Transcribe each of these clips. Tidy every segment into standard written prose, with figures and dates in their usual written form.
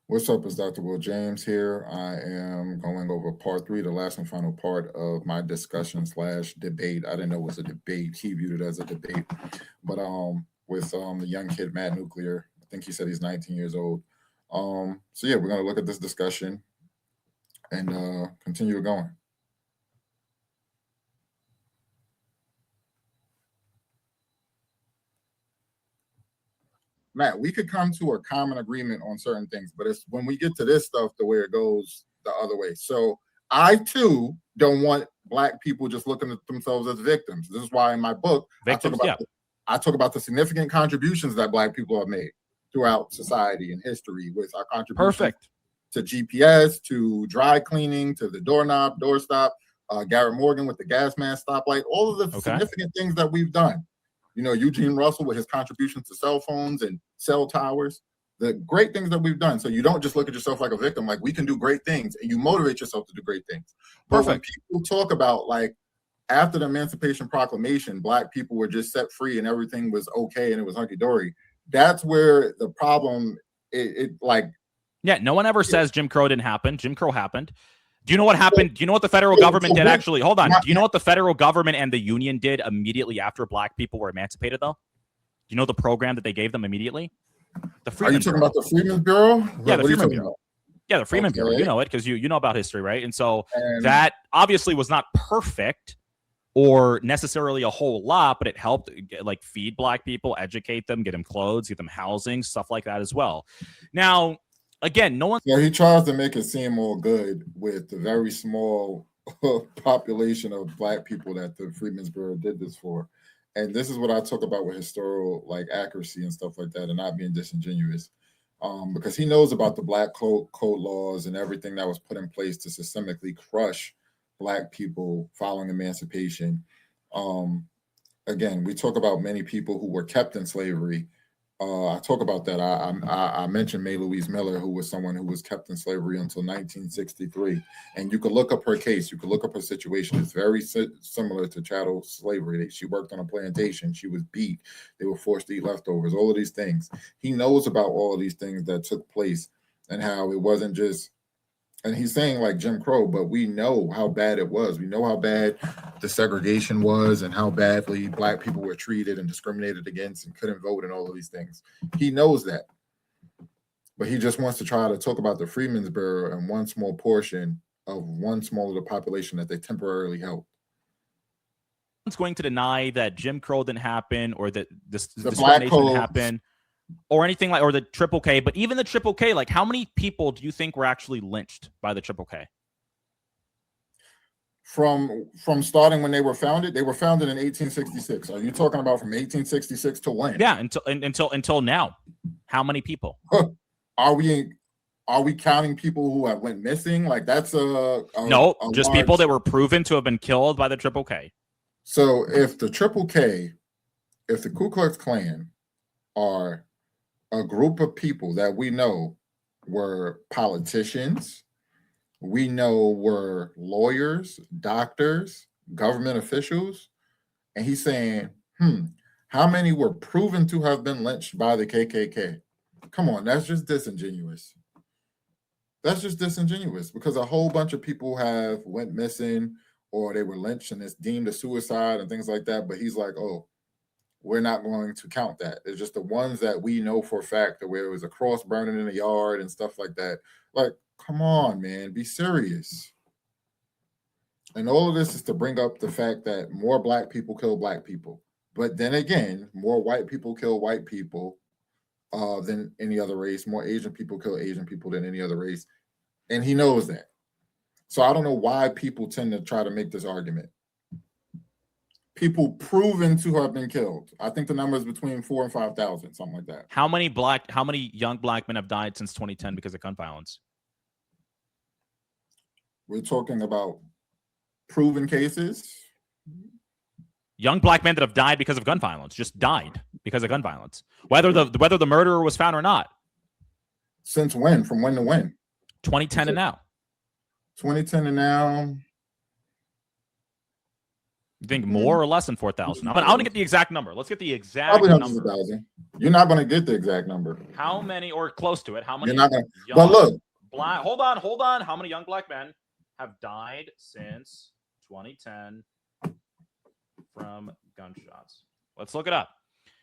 What's up? It's Dr. Will James here. I am going over part three, the last and final part of my discussion slash debate. I didn't know it was a debate. He viewed it as a debate, but with the young kid Matt Nuclear. I think he said he's 19 years old. So yeah, we're gonna look at this discussion and continue going. Matt, we could come to a common agreement on certain things, but it's when we get to this stuff the way it goes the other way. So I too don't want black people just looking at themselves as victims. This is why in my book Victims, I talk about the significant contributions that black people have made throughout society and history with our contributions to GPS, to dry cleaning, to the doorknob, doorstop, Garrett Morgan with the gas mask stoplight, all of the significant things that we've done. You know, Eugene Russell with his contributions to cell phones and cell towers, the great things that we've done. So you don't just look at yourself like a victim, like we can do great things, and you motivate yourself to do great things. But when people talk about like after the Emancipation Proclamation, black people were just set free and everything was okay and it was hunky-dory, that's where the problem, no one ever says Jim Crow didn't happen. Jim Crow happened. Do you know what happened? Do you know what the federal government did actually? Hold on. Do you know what the federal government and the union did immediately after black people were emancipated, though? Do you know the program that they gave them immediately? The Freedmen Are you talking about the Freedmen's Bureau? Yeah, the Freedmen's Bureau. Yeah, the Freedmen's Bureau. You know it because you know about history, right? And so that obviously was not perfect or necessarily a whole lot, but it helped like feed black people, educate them, get them clothes, get them housing, stuff like that as well. Now, again, no one. Yeah, he tries to make it seem all good with the very small population of black people that the Freedmen's Bureau did this for. And this is what I talk about with historical like accuracy and stuff like that, and not being disingenuous, because he knows about the black code laws and everything that was put in place to systemically crush black people following emancipation. Again, we talk about many people who were kept in slavery. I talk about that. I mentioned May Louise Miller, who was someone who was kept in slavery until 1963. And you could look up her case. You could look up her situation. It's very similar to chattel slavery. She worked on a plantation. She was beat. They were forced to eat leftovers, all of these things. He knows about all of these things that took place and how it wasn't just, and he's saying like Jim Crow, but we know how bad it was. We know how bad the segregation was and how badly black people were treated and discriminated against and couldn't vote and all of these things. He knows that. But he just wants to try to talk about the Freedmen's Bureau and one small portion of one small little population that they temporarily helped. It's going to deny that Jim Crow didn't happen or that this discrimination didn't happen. Or anything like, or the Triple K, but even the Triple K, like how many people do you think were actually lynched by the Triple K? From starting when they were founded in 1866. Are you talking about from 1866 to when? Yeah, until now. How many people? Are we counting people who have went missing? Like that's just people that were proven to have been killed by the Triple K. So if the Triple K, if the Ku Klux Klan are a group of people that we know were politicians, we know were lawyers, doctors, government officials, and he's saying, how many were proven to have been lynched by the KKK? Come on, that's just disingenuous. That's just disingenuous because a whole bunch of people have went missing or they were lynched and it's deemed a suicide and things like that, but he's like, oh, we're not going to count that. It's just the ones that we know for a fact that where it was a cross burning in the yard and stuff like that. Like, come on, man, be serious. And all of this is to bring up the fact that more black people kill black people. But then again, more white people kill white people than any other race. More Asian people kill Asian people than any other race. And he knows that. So I don't know why people tend to try to make this argument. People proven to have been killed. I think the number is between 4,000 and 5,000, something like that. How many young black men have died since 2010 because of gun violence? We're talking about proven cases. Young black men that have died because of gun violence, just died because of gun violence. Whether the murderer was found or not. Since when? From when to when? 2010 and now. 2010 and now. You think more or less than 4,000? I want to get the exact number. Let's get the exact probably number. hundreds of thousands. You're not going to get the exact number. How many, or close to it? How many? You're not going to. But look, hold on. How many young black men have died since 2010 from gunshots? Let's look it up.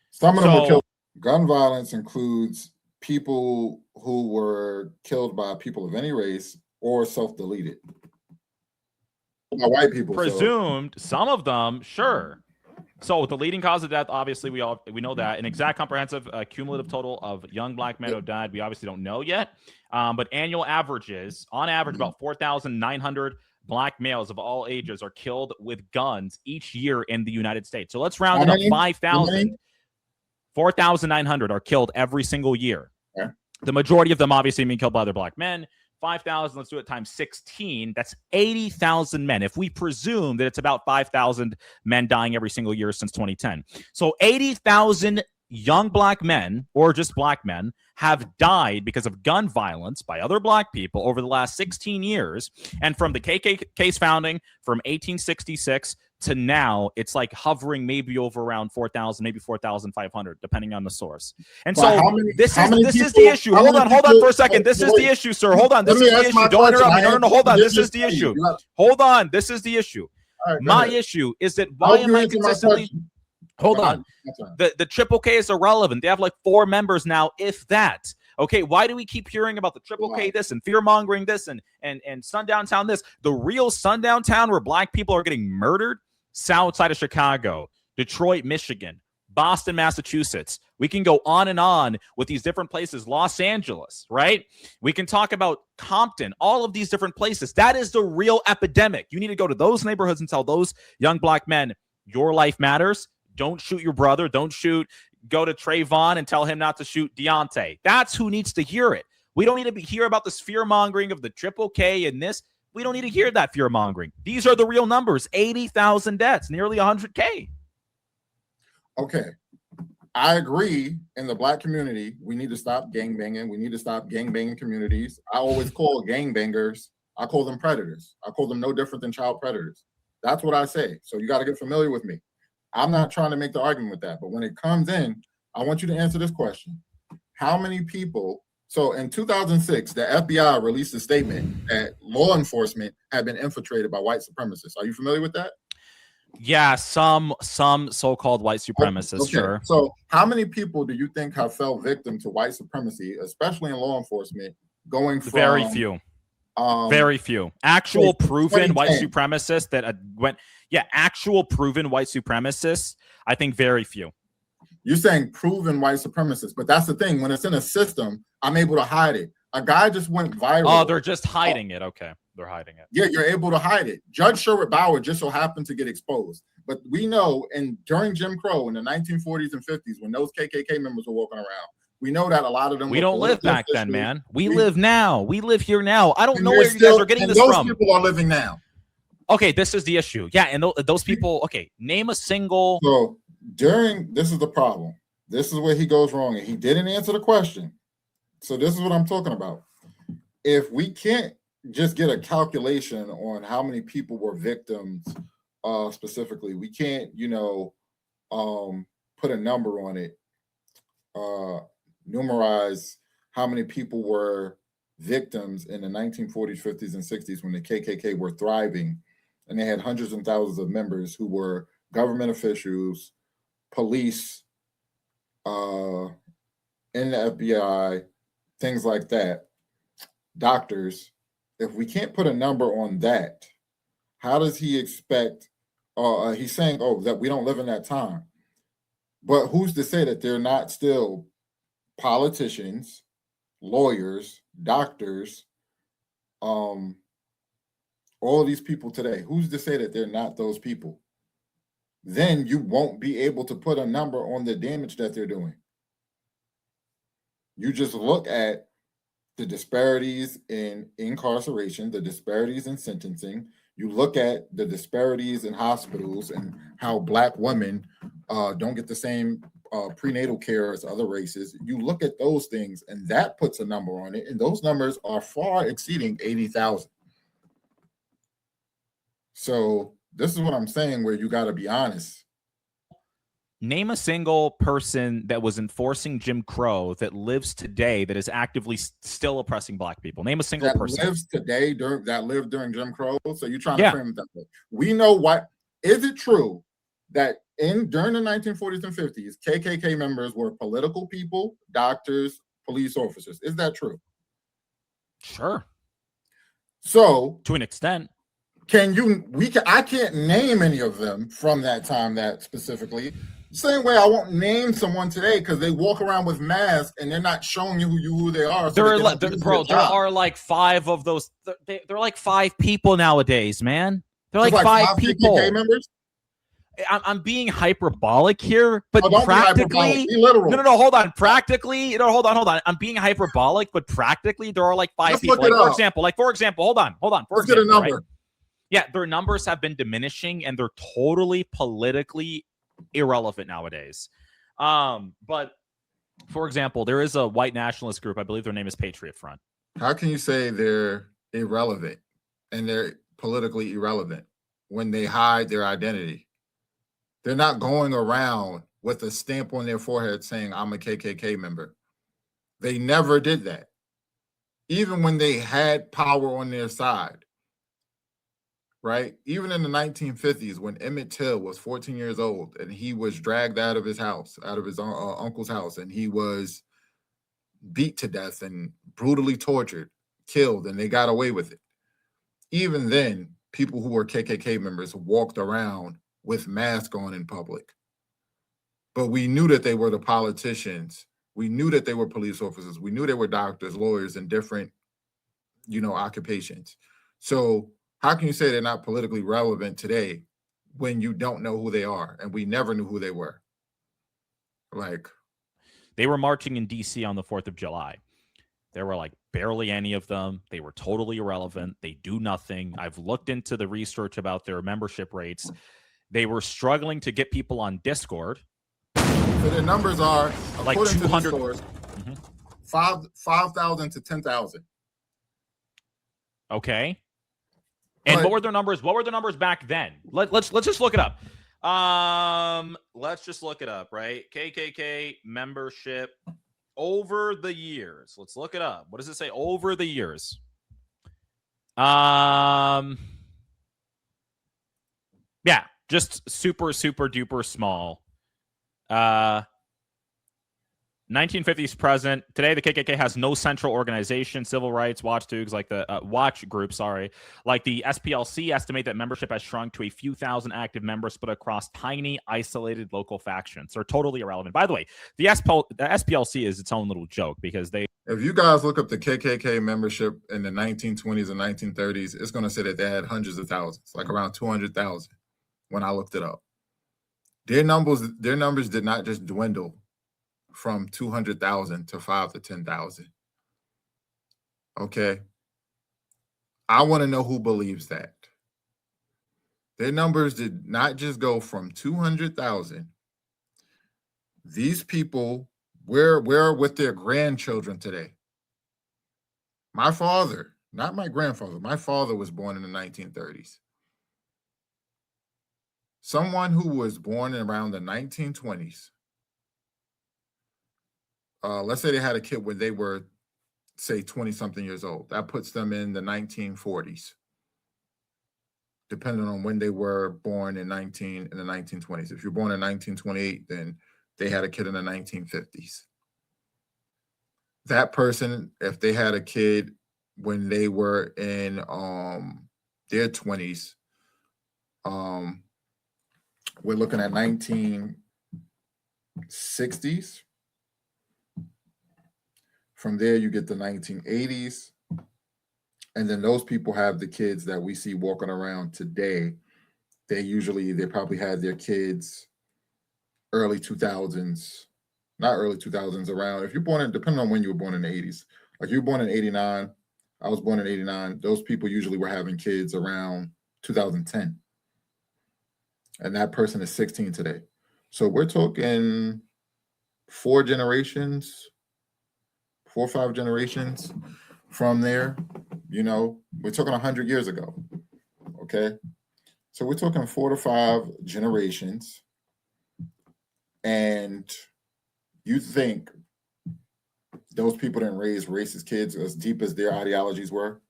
Some of them were killed. Gun violence includes people who were killed by people of any race or self-deleted. By white people. Presumed, some of them, sure. So the leading cause of death, obviously, we know that. An exact comprehensive cumulative total of young black men who died, we obviously don't know yet. But annual averages, on average, about 4,900 black males of all ages are killed with guns each year in the United States. So let's round it up. 5,000. 4,900 are killed every single year. Okay. The majority of them obviously being killed by other black men. 5,000, let's do it times 16. That's 80,000 men. If we presume that it's about 5,000 men dying every single year since 2010. So 80,000 young black men, or just black men, have died because of gun violence by other black people over the last 16 years. And from the KKK's founding from 1866 to now, it's like hovering maybe over around 4,000, maybe 4,500, depending on the source. And so this is the issue. Hold on for a second. This is the issue, sir. Hold on. This is the issue. Don't interrupt me. No, hold on. This is the issue. Hold on. This is the issue. My issue is that why am I consistently... Hold on. The Triple K is irrelevant. They have like 4 members now, if that. Okay, why do we keep hearing about the Triple K this and fear-mongering this and Sundown Town this? The real Sundown Town where black people are getting murdered, south side of Chicago, Detroit, Michigan, Boston, Massachusetts. We can go on and on with these different places. Los Angeles, right? We can talk about Compton, all of these different places. That is the real epidemic. You need to go to those neighborhoods and tell those young black men, your life matters. Don't shoot your brother. Don't shoot. Go to Trayvon and tell him not to shoot Deontay. That's who needs to hear it. We don't need to hear about this fear-mongering of the Triple K and this. We don't need to hear that fear-mongering. These are the real numbers. 80,000 deaths, nearly 100K. Okay. I agree. In the black community, we need to stop gangbanging. We need to stop gangbanging communities. I always call gangbangers, I call them predators. I call them no different than child predators. That's what I say. So you got to get familiar with me. I'm not trying to make the argument with that, but when it comes in, I want you to answer this question. How many people, so in 2006, the FBI released a statement that law enforcement had been infiltrated by white supremacists. Are you familiar with that? Yeah, some so-called white supremacists, okay. Sure. So how many people do you think have fell victim to white supremacy, especially in law enforcement, going from— Very few. Very few. Actual proven white supremacists that went— Yeah, actual proven white supremacists, I think very few. You're saying proven white supremacists, but that's the thing. When it's in a system, I'm able to hide it. A guy just went viral. Oh, they're just hiding it. Okay, they're hiding it. Yeah, you're able to hide it. Judge Sherwood Bauer just so happened to get exposed. But we know, during Jim Crow in the 1940s and 50s, when those KKK members were walking around, we know that a lot of them— We don't live back then, man. We live now. We live here now. I don't know where you guys are getting this from. Those people are living now. Okay, this is the issue. Yeah, and those people, okay, name a single— So this is the problem. This is where he goes wrong, and he didn't answer the question. So this is what I'm talking about. If we can't just get a calculation on how many people were victims specifically, we can't, put a number on it, numerize how many people were victims in the 1940s, 50s, and 60s when the KKK were thriving, and they had hundreds and thousands of members who were government officials, police, in the FBI, things like that, doctors. If we can't put a number on that, how does he expect— he's saying, that we don't live in that time. But who's to say that they're not still politicians, lawyers, doctors, all of these people today? Who's to say that they're not those people? Then you won't be able to put a number on the damage that they're doing. You just look at the disparities in incarceration, the disparities in sentencing. You look at the disparities in hospitals and how Black women don't get the same prenatal care as other races. You look at those things, and that puts a number on it, and those numbers are far exceeding 80,000. So This is what I'm saying, where you got to be honest. Name a single person that was enforcing Jim Crow that lives today that is actively still oppressing black people. Name a single person that lives today that lived during Jim Crow. So you're trying to frame it that way. We know what is it true that during the 1940s and 50s, KKK members were political people, doctors, police officers. Is that true? Sure. So to an extent. I can't name any of them from that time that specifically. Same way I won't name someone today because they walk around with masks and they're not showing you who they are. So there are like 5 of those. They're like 5 people nowadays, man. They're like 5 people. KKK members? I'm being hyperbolic here, but practically, no, hold on. Practically, hold on. I'm being hyperbolic, but practically, there are like 5 people. For example, hold on. Let's get a number. Right? Yeah, their numbers have been diminishing, and they're totally politically irrelevant nowadays. But for example, there is a white nationalist group. I believe their name is Patriot Front. How can you say they're irrelevant and they're politically irrelevant when they hide their identity? They're not going around with a stamp on their forehead saying, I'm a KKK member. They never did that. Even when they had power on their side, right? Even in the 1950s, when Emmett Till was 14 years old and he was dragged out of his house, out of his uncle's house, and he was beat to death and brutally tortured, killed, and they got away with it. Even then, people who were KKK members walked around with masks on in public. But we knew that they were the politicians. We knew that they were police officers. We knew they were doctors, lawyers, and different, occupations. So how can you say they're not politically relevant today when you don't know who they are? And we never knew who they were. Like, they were marching in DC on the 4th of July. There were like barely any of them. They were totally irrelevant. They do nothing. I've looked into the research about their membership rates. They were struggling to get people on Discord. So their numbers are like 200, 5,000 to 10,000. Okay. And what were their numbers? What were the numbers back then? Let's just look it up. Let's just look it up, right? KKK membership over the years. Let's look it up. What does it say over the years? Yeah, just super duper small. 1950s present. Today, the KKK has no central organization. Civil rights watch groups like the like the SPLC estimate that membership has shrunk to a few thousand active members split across tiny, isolated local factions. They're totally irrelevant. By the way, the SPLC is its own little joke because they. If you guys look up the KKK membership in the 1920s and 1930s, it's going to say that they had hundreds of thousands, like around 200,000 when I looked it up. Their numbers did not just dwindle from 200,000 to 5 to 10,000. Okay. I want to know who believes that. Their numbers did not just go from 200,000. These people were with their grandchildren today. My father, not my grandfather, my father was born in the 1930s. Someone who was born around the 1920s, let's say they had a kid when they were, say, 20-something years old. That puts them in the 1940s, depending on when they were born in the 1920s. If you're born in 1928, then they had a kid in the 1950s. That person, if they had a kid when they were in their 20s, we're looking at 1960s. From there, you get the 1980s. And then those people have the kids that we see walking around today. They probably had their kids early 2000s, not early 2000s, around, if you're born in, depending on when you were born in the 80s. Like you were born in 89, I was born in 89. Those people usually were having kids around 2010. And that person is 16 today. So we're talking 4 or 5 generations from there. We're talking 100 years ago. Okay. So we're talking 4 to 5 generations. And you think those people didn't raise racist kids as deep as their ideologies were?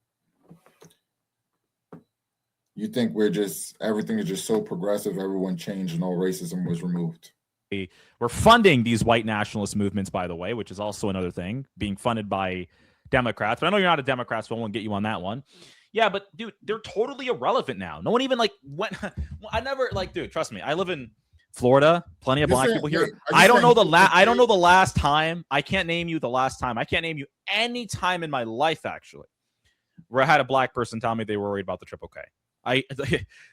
You think everything is just so progressive, everyone changed and all racism was removed? We're funding these white nationalist movements, by the way, which is also another thing, being funded by Democrats. But I know you're not a Democrat, so I won't get you on that one. Yeah, but dude, they're totally irrelevant now. No one even went. I never dude. Trust me, I live in Florida. Plenty of black people here. I don't know I don't know the last time. I can't name you the last time. I can't name you any time in my life actually where I had a black person tell me they were worried about the Triple K.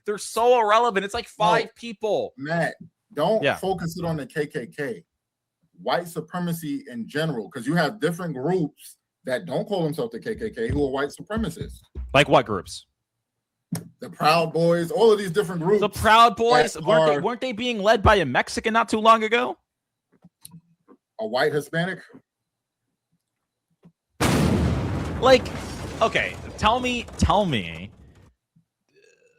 They're so irrelevant. It's like 5 people. Matt, don't focus it on the KKK. White supremacy in general, because you have different groups that don't call themselves the KKK who are white supremacists. Like what groups? The Proud Boys, all of these different groups. The Proud Boys, weren't they being led by a Mexican not too long ago? A white Hispanic? Okay, tell me.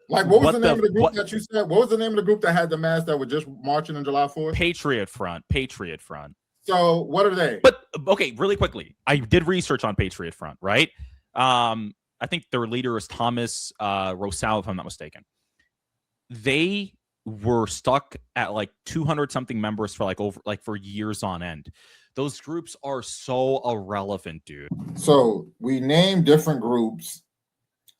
What was the name of the group that you said? What was the name of the group that had the mask that were just marching on July 4th? Patriot Front. So what are they? But okay, really quickly, I did research on Patriot Front, right? I think their leader is Thomas Rosal, if I'm not mistaken. They were stuck at 200 something members for for years on end. Those groups are so irrelevant, dude. So we named different groups,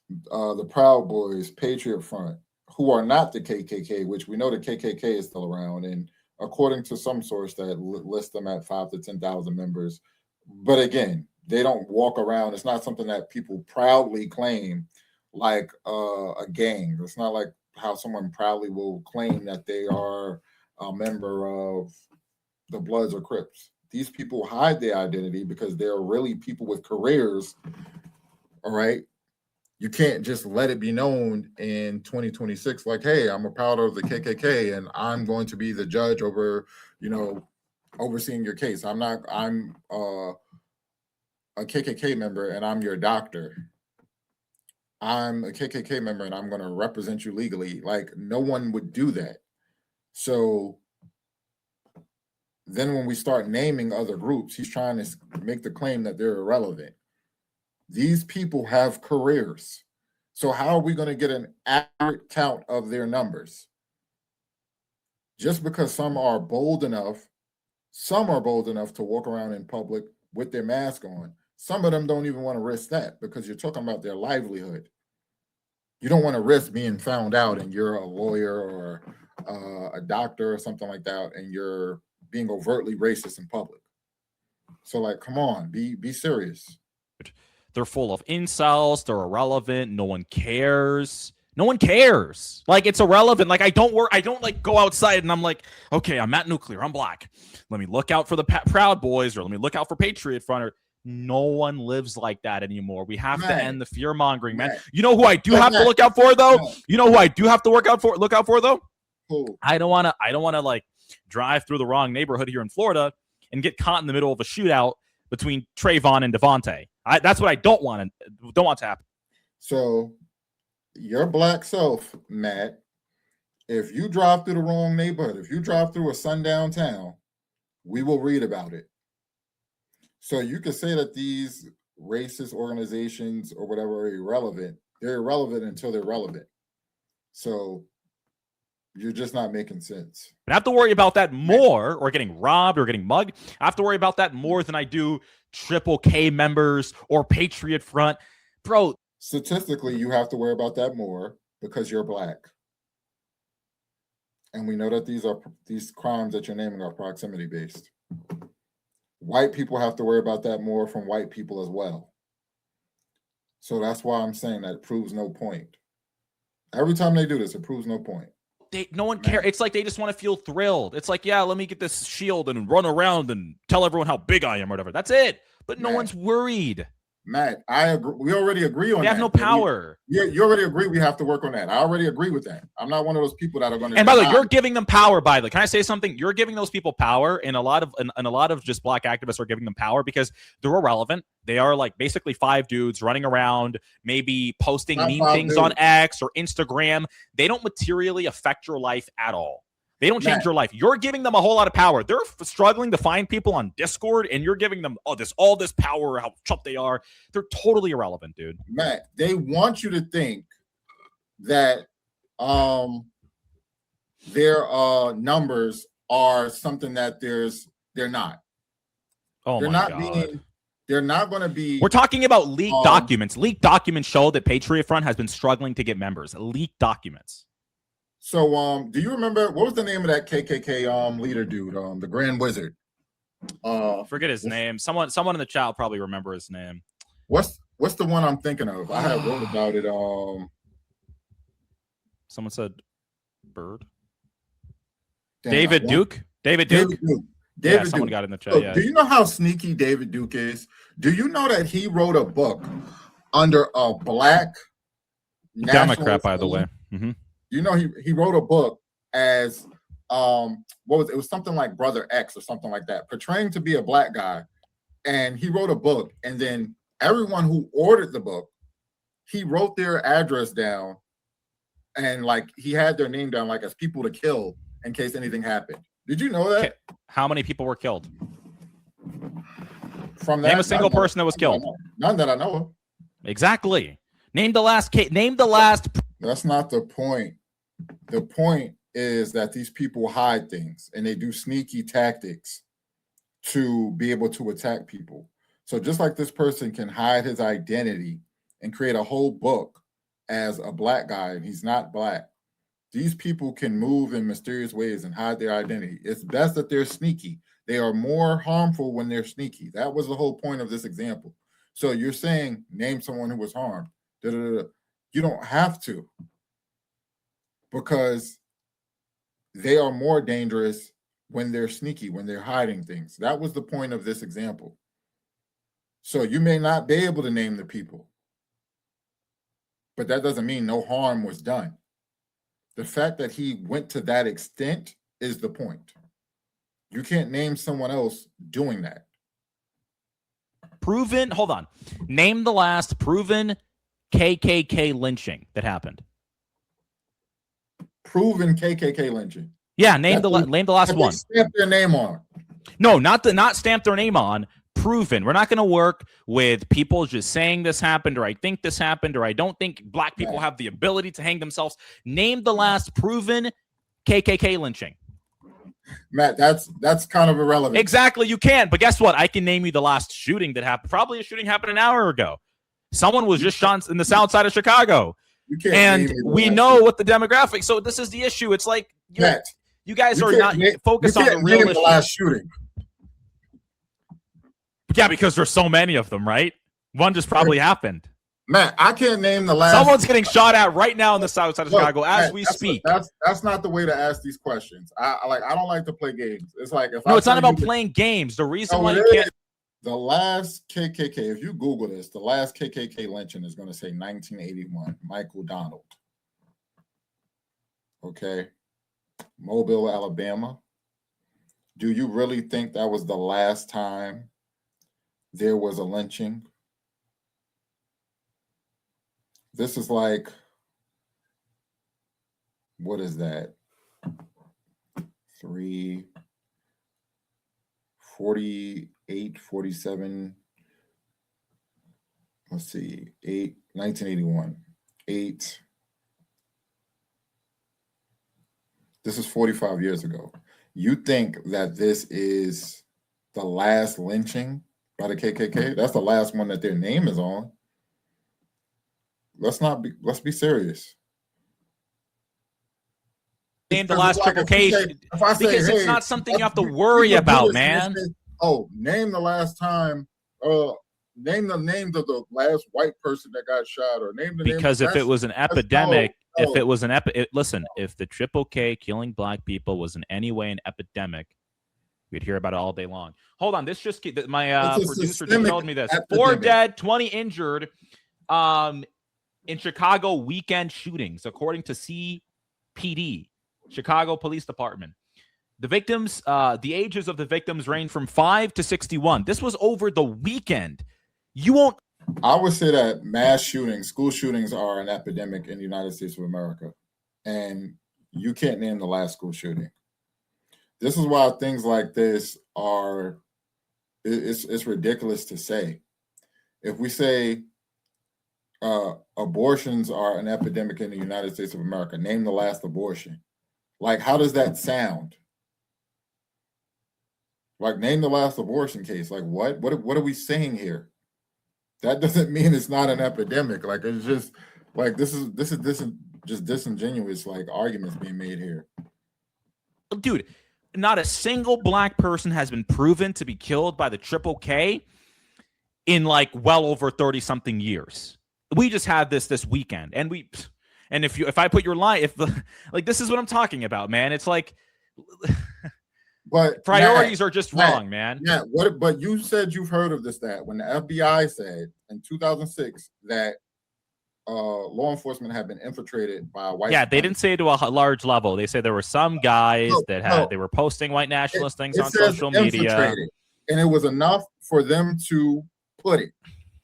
the Proud Boys, Patriot Front, who are not the KKK, which we know the KKK is still around, and according to some source that lists them at 5,000 to 10,000 members. But again, they don't walk around. It's not something that people proudly claim like a gang. It's not like how someone proudly will claim that they are a member of the Bloods or Crips. These people hide their identity because they're really people with careers. All right. You can't just let it be known in 2026, like, hey, I'm a part of the KKK and I'm going to be the judge over, overseeing your case. I'm a KKK member and I'm your doctor. I'm a KKK member and I'm going to represent you legally. No one would do that. So then when we start naming other groups, he's trying to make the claim that they're irrelevant. These people have careers. So how are we going to get an accurate count of their numbers? Just because some are bold enough to walk around in public with their mask on. Some of them don't even want to risk that because you're talking about their livelihood. You don't want to risk being found out and you're a lawyer or a doctor or something like that and you're being overtly racist in public. So come on, be serious. They're full of incels. They're irrelevant. No one cares. It's irrelevant. I don't go outside and I'm okay, I'm at Nuclear. I'm black. Let me look out for the Proud Boys or let me look out for Patriot Front. No one lives like that anymore. We have to end the fear mongering, man. You know who I do have to look out for though? You know who I do have to look out for though? Who? I don't want to drive through the wrong neighborhood here in Florida and get caught in the middle of a shootout between Trayvon and Devontae. That's what I don't want to happen. So your black self, Matt, if you drive through the wrong neighborhood, if you drive through a sundown town, we will read about it. So you could say that these racist organizations or whatever are irrelevant. They're irrelevant until they're relevant. So you're just not making sense. I have to worry about that more, or getting robbed or getting mugged. I have to worry about that more than I do Triple K members or Patriot Front. Bro. Statistically, you have to worry about that more because you're black. And we know that these crimes that you're naming are proximity based. White people have to worry about that more from white people as well. So that's why I'm saying that it proves no point. Every time they do this, it proves no point. No one cares. It's like they just want to feel thrilled. It's like, yeah, let me get this shield and run around and tell everyone how big I am or whatever. That's it. But no one's worried. Matt, I agree. We already agree on that. They have no power. You already agree we have to work on that. I already agree with that. I'm not one of those people that are going to. And by the way, you're giving them power. By the way, can I say something? You're giving those people power, and a lot of just black activists are giving them power because they're irrelevant. They are like basically 5 dudes running around, maybe posting meme things on X or Instagram. They don't materially affect your life at all. They don't change your life. You're giving them a whole lot of power. They're struggling to find people on Discord, and you're giving them all this power, how tough they are. They're totally irrelevant, dude. Matt, they want you to think that their numbers are something that they're not. Oh, they're not God. They're not going to be. We're talking about leaked documents. Leaked documents show that Patriot Front has been struggling to get members. Leaked documents. So, do you remember what was the name of that KKK leader dude? The Grand Wizard. Forget his name. Someone in the chat will probably remember his name. What's the one I'm thinking of? I had wrote about it. Someone said Bird. David Duke. David Duke. Someone got in the chat. So, do you know how sneaky David Duke is? Do you know that he wrote a book under a black Democrat, by the way? Mm-hmm. You know, he wrote a book as it was something like Brother X or something like that, portraying to be a black guy. And he wrote a book, and then everyone who ordered the book, he wrote their address down, and like he had their name down like as people to kill in case anything happened. Did you know that? How many people were killed? From that, name a single person that was killed. None that I know of. Exactly. Name the last case. Name the last. That's not the point. The point is that these people hide things and they do sneaky tactics to be able to attack people. So just like this person can hide his identity and create a whole book as a black guy and he's not black, these people can move in mysterious ways and hide their identity. It's best that they're sneaky. They are more harmful when they're sneaky. That was the whole point of this example. So you're saying name someone who was harmed. You don't have to, because they are more dangerous when they're sneaky, when they're hiding things. That was the point of this example. So you may not be able to name the people, but that doesn't mean no harm was done. The fact that he went to that extent is the point. You can't name someone else doing that. Proven, hold on. Name the last proven KKK lynching that happened. Proven KKK lynching. Yeah, name the last one. Stamp their name on. No, not stamp their name on. Proven. We're not going to work with people just saying this happened, or I think this happened, or I don't think black people have the ability to hang themselves. Name the last proven KKK lynching. Matt, that's kind of irrelevant. Exactly, you can. But guess what? I can name you the last shooting that happened. Probably a shooting happened an hour ago. Someone was just shot in the south side of Chicago. And we know what the demographic. So this is the issue. It's like you guys are not focused on the real issue. The last shooting. Yeah, because there's so many of them, right? One just probably happened. Matt, I can't name the last. Someone's getting shot at right now in the south side of Chicago as we speak. That's not the way to ask these questions. I don't like to play games. It's like it's not about playing games. The reason why you can't. The last KKK, if you Google this, the last KKK lynching is going to say 1981, Michael Donald. Okay. Mobile, Alabama. Do you really think that was the last time there was a lynching? This is like, what is that? 48, 47. Let's see, 1981. 8. This is 45 years ago. You think that this is the last lynching by the KKK? That's the last one that their name is on. Let's be serious. Name the last triple K because it's not something you have to worry about, man. Name the last time. Name the names of the last white person that got shot, or name the because if it was an epidemic, if it was listen, if the triple K killing black people was in any way an epidemic, We'd hear about it all day long. Hold on, this just my producer just showed me this. epidemic. 4 dead, 20 injured in Chicago weekend shootings, according to CPD, Chicago Police Department. The victims, the ages of the victims range from 5 to 61. This was over the weekend. You won't. I would say that mass shootings, school shootings, are an epidemic in the United States of America, and you can't name the last school shooting. This is why things like this are, it's ridiculous to say. If we say abortions are an epidemic in the United States of America, name the last abortion. Like, how does that sound? Like, name the last abortion case. Like, what are we saying here? That doesn't mean it's not an epidemic. Like, it's just like this is just disingenuous like arguments being made here. Dude, not a single black person has been proven to be killed by the Triple K in like well over 30 something years. We just had this weekend, and if I put your line, like, this is what I'm talking about, man. It's like, but priorities are just wrong, man. Yeah. But you said you've heard of this stat when the FBI said in 2006 that law enforcement had been infiltrated by a white. Yeah, they didn't say to a large level. They said there were some guys they were posting white nationalist things on social media, and it was enough for them to put it.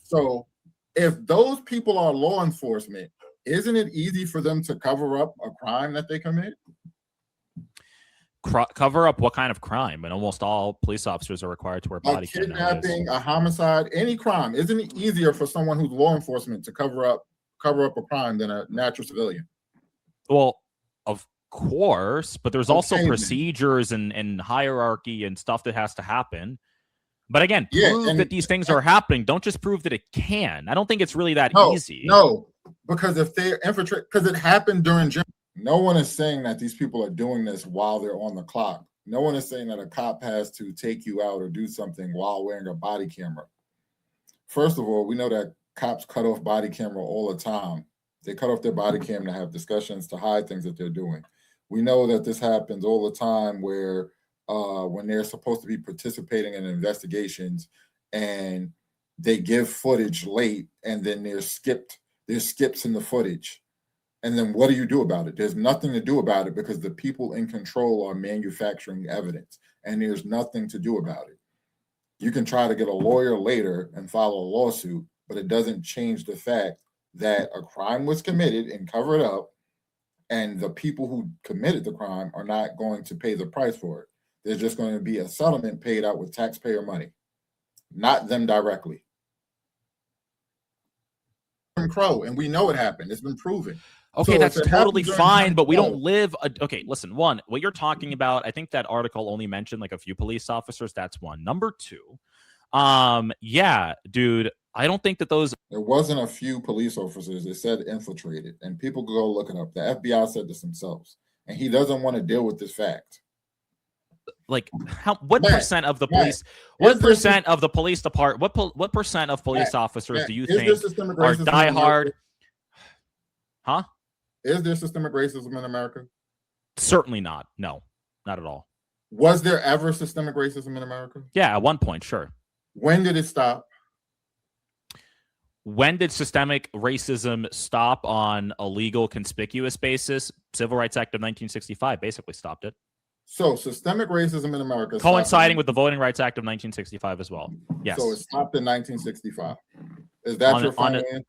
So if those people are law enforcement, isn't it easy for them to cover up a crime that they commit? Cover up what kind of crime? And almost all police officers are required to wear body cam. Kidnapping, a homicide, any crime. Isn't it easier for someone who's law enforcement to cover up a crime than a natural civilian? Well, of course, but there's also procedures and hierarchy and stuff that has to happen. But again, prove that these things are happening. Don't just prove that it can. I don't think it's really that easy. No, because if they're infiltrate, because it happened during. No one is saying that these people are doing this while they're on the clock. No one is saying that a cop has to take you out or do something while wearing a body camera. First of all, we know that cops cut off body camera all the time. They cut off their body cam to have discussions, to hide things that they're doing. We know that this happens all the time where when they're supposed to be participating in investigations and they give footage late and then there's skips in the footage. And then what do you do about it? There's nothing to do about it because the people in control are manufacturing evidence and there's nothing to do about it. You can try to get a lawyer later and file a lawsuit, but it doesn't change the fact that a crime was committed and covered up, and the people who committed the crime are not going to pay the price for it. There's just going to be a settlement paid out with taxpayer money, not them directly. Crow, and we know it happened. It's been proven. Okay, so that's totally fine, but we don't live. Okay, listen, one, what you're talking about, I think that article only mentioned like a few police officers. That's one. Number two, yeah, dude, I don't think that those. There wasn't a few police officers. It said infiltrated, and people could go look it up. The FBI said this themselves, and he doesn't want to deal with this fact. Like, what percent of the police? What percent of the police department? What percent of police officers do you think are diehard? Huh? Is there systemic racism in America? Certainly not. No, not at all. Was there ever systemic racism in America? Yeah, at one point, sure. When did it stop? When did systemic racism stop on a legal, conspicuous basis? Civil Rights Act of 1965 basically stopped it. So systemic racism in America, coinciding with the Voting Rights Act of 1965 as well. Yes. So it stopped in 1965. Is that your final answer?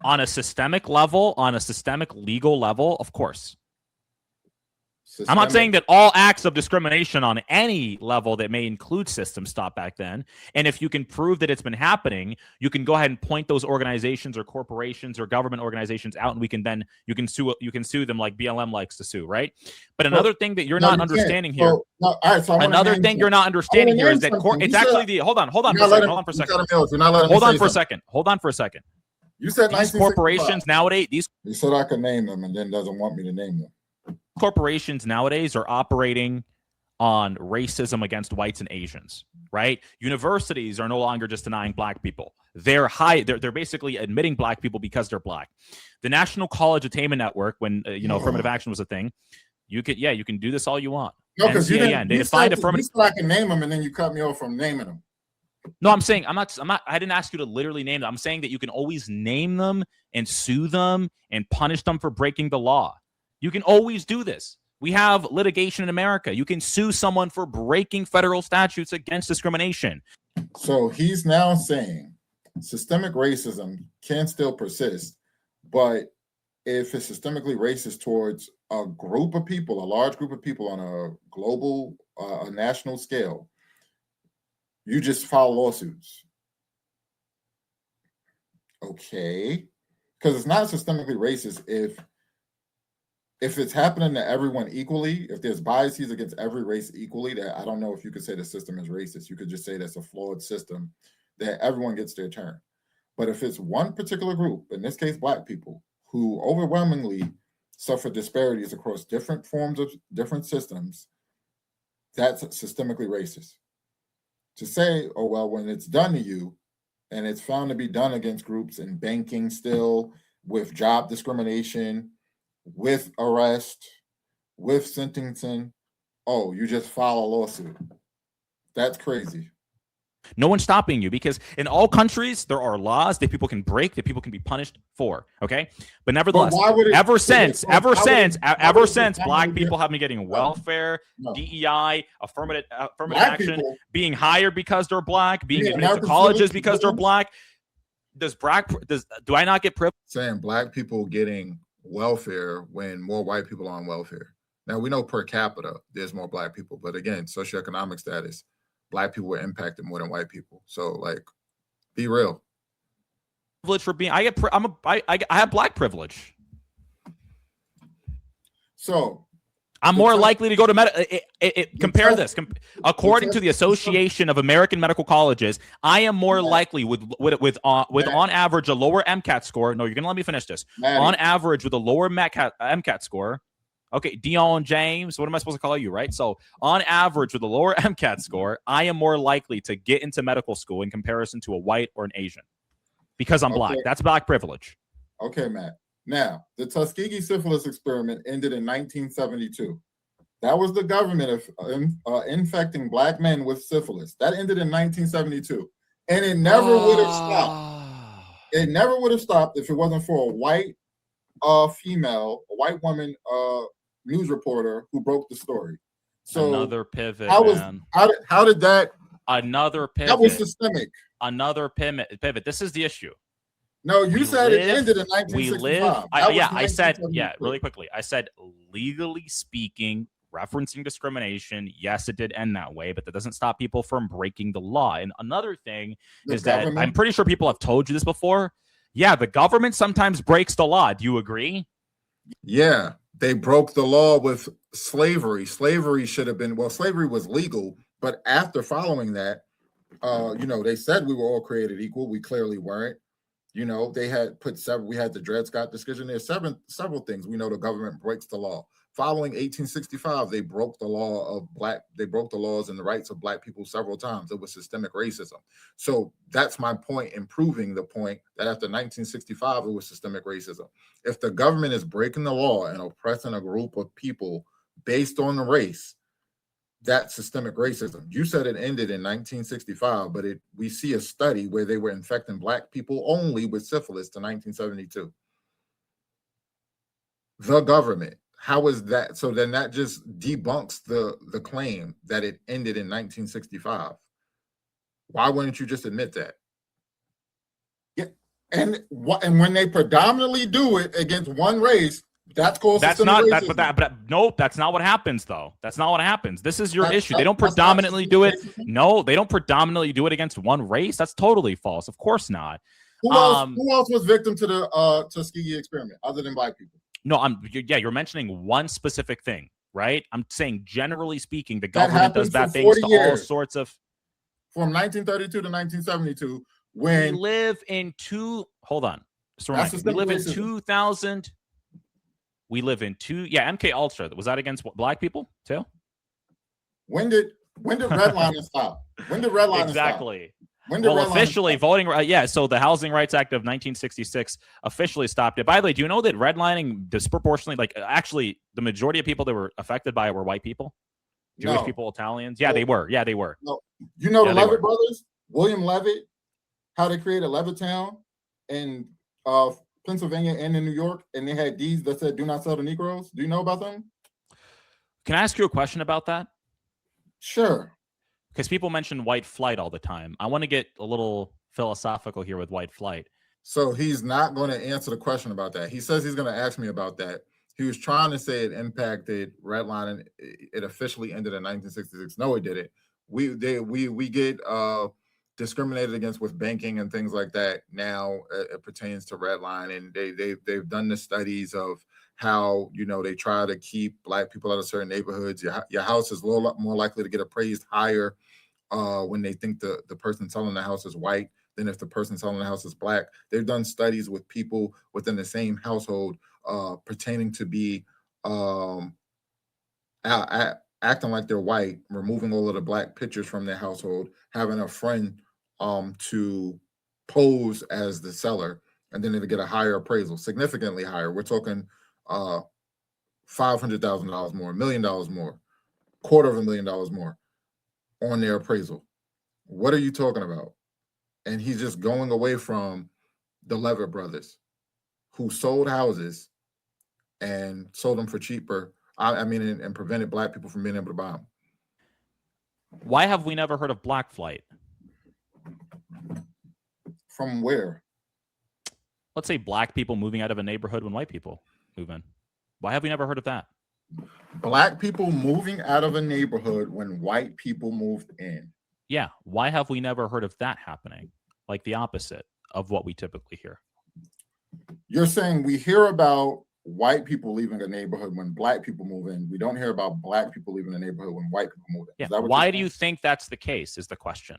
On a systemic level, on a systemic legal level, of course. I'm not saying that all acts of discrimination on any level that may include systems stopped back then. And if you can prove that it's been happening, you can go ahead and point those organizations or corporations or government organizations out, and you can sue them like BLM likes to sue, right? But another thing that you're not understanding here. Another thing you're not understanding here is that it's actually the hold on for a second. Hold on for a second. You said these corporations nowadays. You said I could name them, and then doesn't want me to name them. Corporations nowadays are operating on racism against whites and Asians, right? Universities are no longer just denying black people. They're basically admitting black people because they're black. The National College Attainment Network, when affirmative action was a thing, you can do this all you want. No, because you didn't. They defined affirmative. You said I can name them, and then you cut me off from naming them. No, I'm saying I'm not. I didn't ask you to literally name them. I'm saying that you can always name them and sue them and punish them for breaking the law. You can always do this. We have litigation in America. You can sue someone for breaking federal statutes against discrimination. So he's now saying systemic racism can still persist, but if it's systemically racist towards a group of people, a large group of people on a global, a national scale, you just file lawsuits. Okay. Because it's not systemically racist if it's happening to everyone equally, if there's biases against every race equally, that I don't know if you could say the system is racist. You could just say that's a flawed system, that everyone gets their turn. But if it's one particular group, in this case, Black people, who overwhelmingly suffer disparities across different forms of different systems, that's systemically racist. To say, oh, well, when it's done to you, and it's found to be done against groups in banking still, with job discrimination, with arrest, with sentencing, oh, you just file a lawsuit. That's crazy. No one's stopping you, because in all countries there are laws that people can break, that people can be punished for. Okay, but nevertheless, ever since Black people have been getting welfare, DEI, affirmative action, people being hired because they're Black, being admitted to colleges because they're Black. Do I not get privilege? Saying Black people getting welfare when more white people are on welfare. Now we know per capita there's more Black people, but again, socioeconomic status, Black people were impacted more than white people. So, like, be real. Privilege for being, I have Black privilege. So, I'm more likely to go to compare this. According to the Association of American Medical Colleges, I am more likely with on average a lower MCAT score. No, you're gonna let me finish this. On average, with a lower MCAT score. Okay, Dion James, what am I supposed to call you, right? So on average, with a lower MCAT score, I am more likely to get into medical school in comparison to a white or an Asian, because I'm Black. That's Black privilege. Okay, Matt. Now, the Tuskegee syphilis experiment ended in 1972. That was the government of infecting Black men with syphilis. That ended in 1972. And it never would have stopped. It never would have stopped if it wasn't for a white female, a white woman news reporter who broke the story. So another pivot. How did that? Another pivot. That was systemic. Another pivot. This is the issue. No, you said it ended in 1965. I said, really quickly. I said, legally speaking, referencing discrimination, yes, it did end that way, but that doesn't stop people from breaking the law. And another thing is that I'm pretty sure people have told you this before. Yeah, the government sometimes breaks the law. Do you agree? Yeah, they broke the law with slavery. Slavery should have been, well, slavery was legal, but after following that, they said we were all created equal. We clearly weren't. They had put we had the Dred Scott decision. There's several things. We know the government breaks the law. Following 1865, they broke the laws and the rights of Black people several times. It was systemic racism. So that's my point in proving the point that after 1965, it was systemic racism. If the government is breaking the law and oppressing a group of people based on the race, that's systemic racism. You said it ended in 1965, but we see a study where they were infecting Black people only with syphilis to 1972. The government. How is that? So then that just debunks the claim that it ended in 1965. Why wouldn't you just admit that? Yeah, and when they predominantly do it against one race, that's called systemic racism. But nope, that's not what happens though. That's not what happens. This is your issue. They don't predominantly do it. No, they don't predominantly do it against one race. That's totally false. Of course not. Who else was victim to the Tuskegee experiment other than Black people? No, you're mentioning one specific thing, right? I'm saying generally speaking, the government does bad things to all sorts of. From 1932 to 1972, when we live in hold on. So we live in 2000. We live in MK Ultra. Was that against Black people too? When did redlining stop? When did redlining exactly. stop? Well, officially voting, so the Housing Rights Act of 1966 officially stopped it. By the way, do you know that redlining disproportionately, actually, the majority of people that were affected by it were white people? Jewish people, Italians. Yeah, they were. Yeah, they were. No. You know the Levitt brothers, William Levitt, how they created Levittown in Pennsylvania and in New York, and they had deeds that said "Do not sell to Negroes." Do you know about them? Can I ask you a question about that? Sure. Because people mention white flight all the time. I want to get a little philosophical here with white flight. So he's not going to answer the question about that. He says he's going to ask me about that. He was trying to say it impacted redlining. It officially ended in 1966. No, it didn't. We get discriminated against with banking and things like that. Now it pertains to redline, and they've done the studies of how they try to keep Black people out of certain neighborhoods. Your house is a little more likely to get appraised higher when they think the person selling the house is white than if the person selling the house is Black. They've done studies with people within the same household pertaining to be acting like they're white, removing all of the Black pictures from their household, having a friend to pose as the seller, and then they get a higher appraisal, significantly higher. We're talking $500,000 more, $1 million more, $250,000 more on their appraisal. What are you talking about? And he's just going away from the Levitt brothers, who sold houses and sold them for cheaper. And prevented Black people from being able to buy them. Why have we never heard of black flight? From where? Let's say Black people moving out of a neighborhood when white people move in. Why have we never heard of that? Black people moving out of a neighborhood when white people moved in. Yeah. Why have we never heard of that happening? Like the opposite of what we typically hear. You're saying we hear about white people leaving a neighborhood when Black people move in. We don't hear about Black people leaving a neighborhood when white people move in. Yeah. Why do you think that's the case is the question.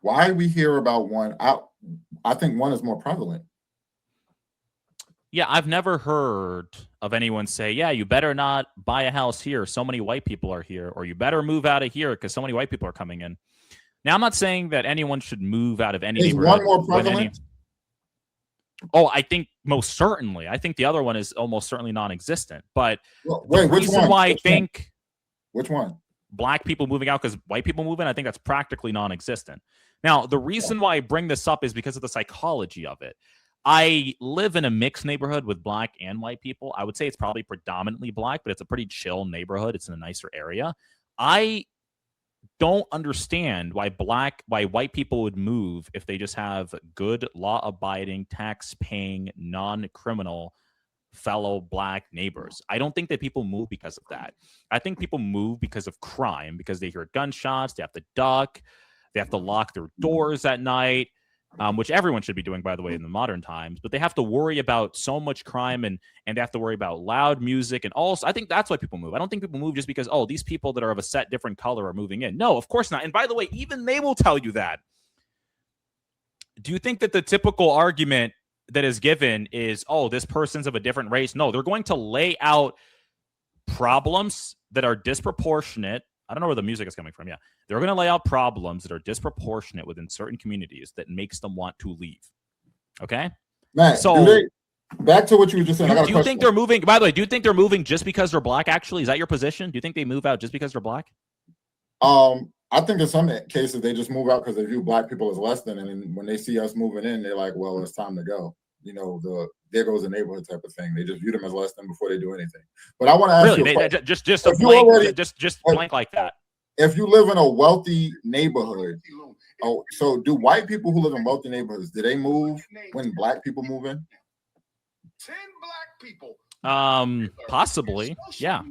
Why we hear about one? I think one is more prevalent. Yeah, I've never heard of anyone say, yeah, you better not buy a house here. So many white people are here. Or you better move out of here because so many white people are coming in. Now, I'm not saying that anyone should move out of any neighborhood. Is one more prevalent? I think most certainly. I think the other one is almost certainly non-existent. But the reason why I think... Which one? Black people moving out because white people move in, I think that's practically non-existent. Now, the reason why I bring this up is because of the psychology of it. I live in a mixed neighborhood with Black and white people. I would say it's probably predominantly Black, but it's a pretty chill neighborhood. It's in a nicer area. I don't understand why white people would move if they just have good, law-abiding, tax-paying, non-criminal fellow Black neighbors. I don't think that people move because of that. I think people move because of crime, because they hear gunshots, they have to duck, they have to lock their doors at night, which everyone should be doing, by the way, in the modern times. But they have to worry about so much crime and they have to worry about loud music. And also, I think that's why people move. I don't think people move just because, these people that are of a set different color are moving in. No, of course not. And by the way, even they will tell you that. Do you think that the typical argument that is given is, this person's of a different race? No, they're going to lay out problems that are disproportionate. I don't know where the music is coming from. Yeah. They're going to lay out problems that are disproportionate within certain communities that makes them want to leave. Okay? Matt, so back to what you were just saying. Do you think they're moving? By the way, do you think they're moving just because they're Black, actually? Is that your position? Do you think they move out just because they're Black? I think in some cases they just move out because they view Black people as less than, and then when they see us moving in, they're like, well, it's time to go. There goes the neighborhood type of thing. They just view them as less than before they do anything. But I want to ask you, just blank like that. If you live in a wealthy neighborhood, so do white people who live in wealthy neighborhoods, do they move when Black people move in? 10 Black people. Possibly. Yeah.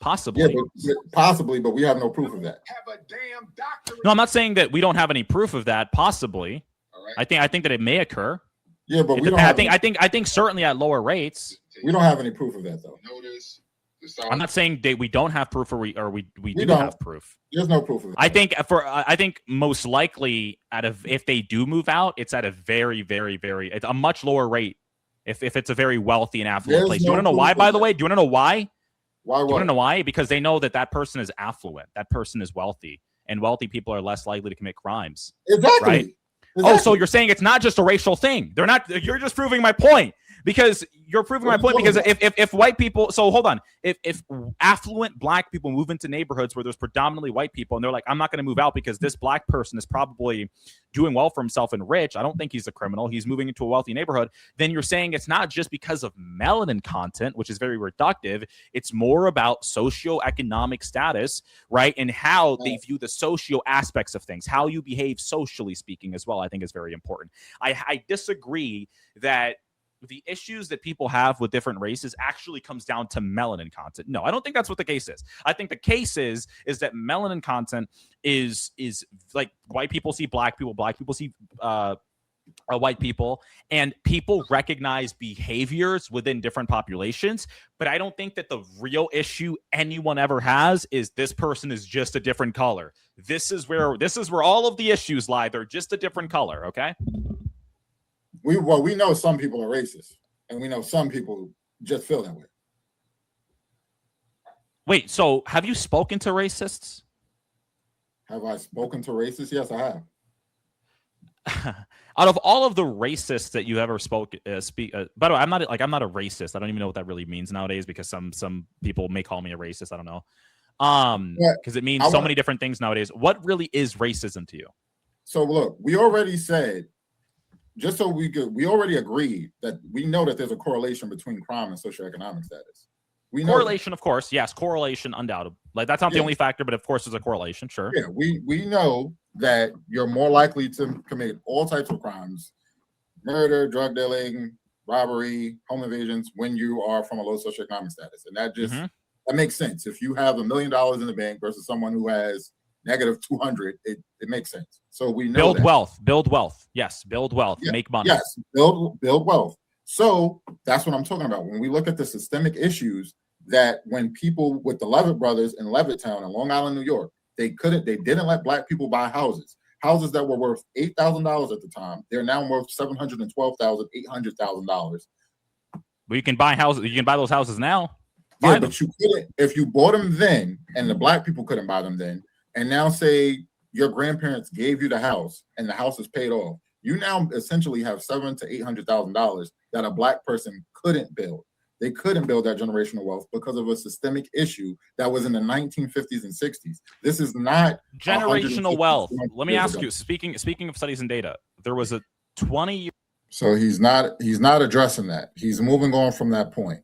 Possibly. Yeah, possibly, but we have no proof of that. No, I'm not saying that we don't have any proof of that. Possibly. I think that it may occur. Yeah, but I think certainly at lower rates. We don't have any proof of that, though. I'm not saying that we don't have proof, or we do have proof. There's no proof of that. I think most likely if they do move out, it's at a very, very, very, it's a much lower rate. If it's a very wealthy and affluent place. Do you want to know why, by the way? Do you want to know why? Why? Do you want to know why? Because they know that person is affluent. That person is wealthy. And wealthy people are less likely to commit crimes. Exactly. Right? Oh, so you're saying it's not just a racial thing. They're not. You're just proving my point. Because you're proving my point. Because if white people, so hold on, if affluent black people move into neighborhoods where there's predominantly white people, and they're like, I'm not going to move out because this black person is probably doing well for himself and rich. I don't think he's a criminal. He's moving into a wealthy neighborhood. Then you're saying it's not just because of melanin content, which is very reductive. It's more about socioeconomic status, right? And how they view the socio aspects of things, how you behave socially speaking as well. I think is very important. I disagree that the issues that people have with different races actually comes down to melanin content. No, I don't think that's what the case is. I think the case is that melanin content is like white people see black people see white people, and people recognize behaviors within different populations. But I don't think that the real issue anyone ever has is this person is just a different color. This is where all of the issues lie. They're just a different color. Okay. We know some people are racist, and we know some people just feel that way. Wait, so have you spoken to racists? Have I spoken to racists? Yes, I have. Out of all of the racists that you ever spoke, by the way, I'm not a racist. I don't even know what that really means nowadays, because some people may call me a racist. I don't know, because it means so many different things nowadays. What really is racism to you? So look, we already said. Just so we already agreed that we know that there's a correlation between crime and socioeconomic status. We know correlation, of course, yes, correlation, undoubtedly. Like that's not the only factor, but of course, there's a correlation. Sure. Yeah, we know that you're more likely to commit all types of crimes, murder, drug dealing, robbery, home invasions, when you are from a low socioeconomic status, and that just that makes sense. If you have $1 million in the bank versus someone who has negative 200, it makes sense. So we know build wealth. Yes, build wealth, make money. Yes, build wealth. So that's what I'm talking about. When we look at the systemic issues, that when people with the Levitt brothers in Levittown in Long Island, New York, they didn't let black people buy houses that were worth $8,000 at the time. They're now worth $712,000, $800,000. Well, you can buy houses. You can buy those houses now. Yeah, but you couldn't if you bought them then, and the black people couldn't buy them then. And now say your grandparents gave you the house and the house is paid off. You now essentially have $700,000 to $800,000 that a black person couldn't build. They couldn't build that generational wealth because of a systemic issue that was in the 1950s and 60s. This is not generational wealth. Let me ask you, speaking of studies and data, there was a 20-year. So he's not addressing that. He's moving on from that point.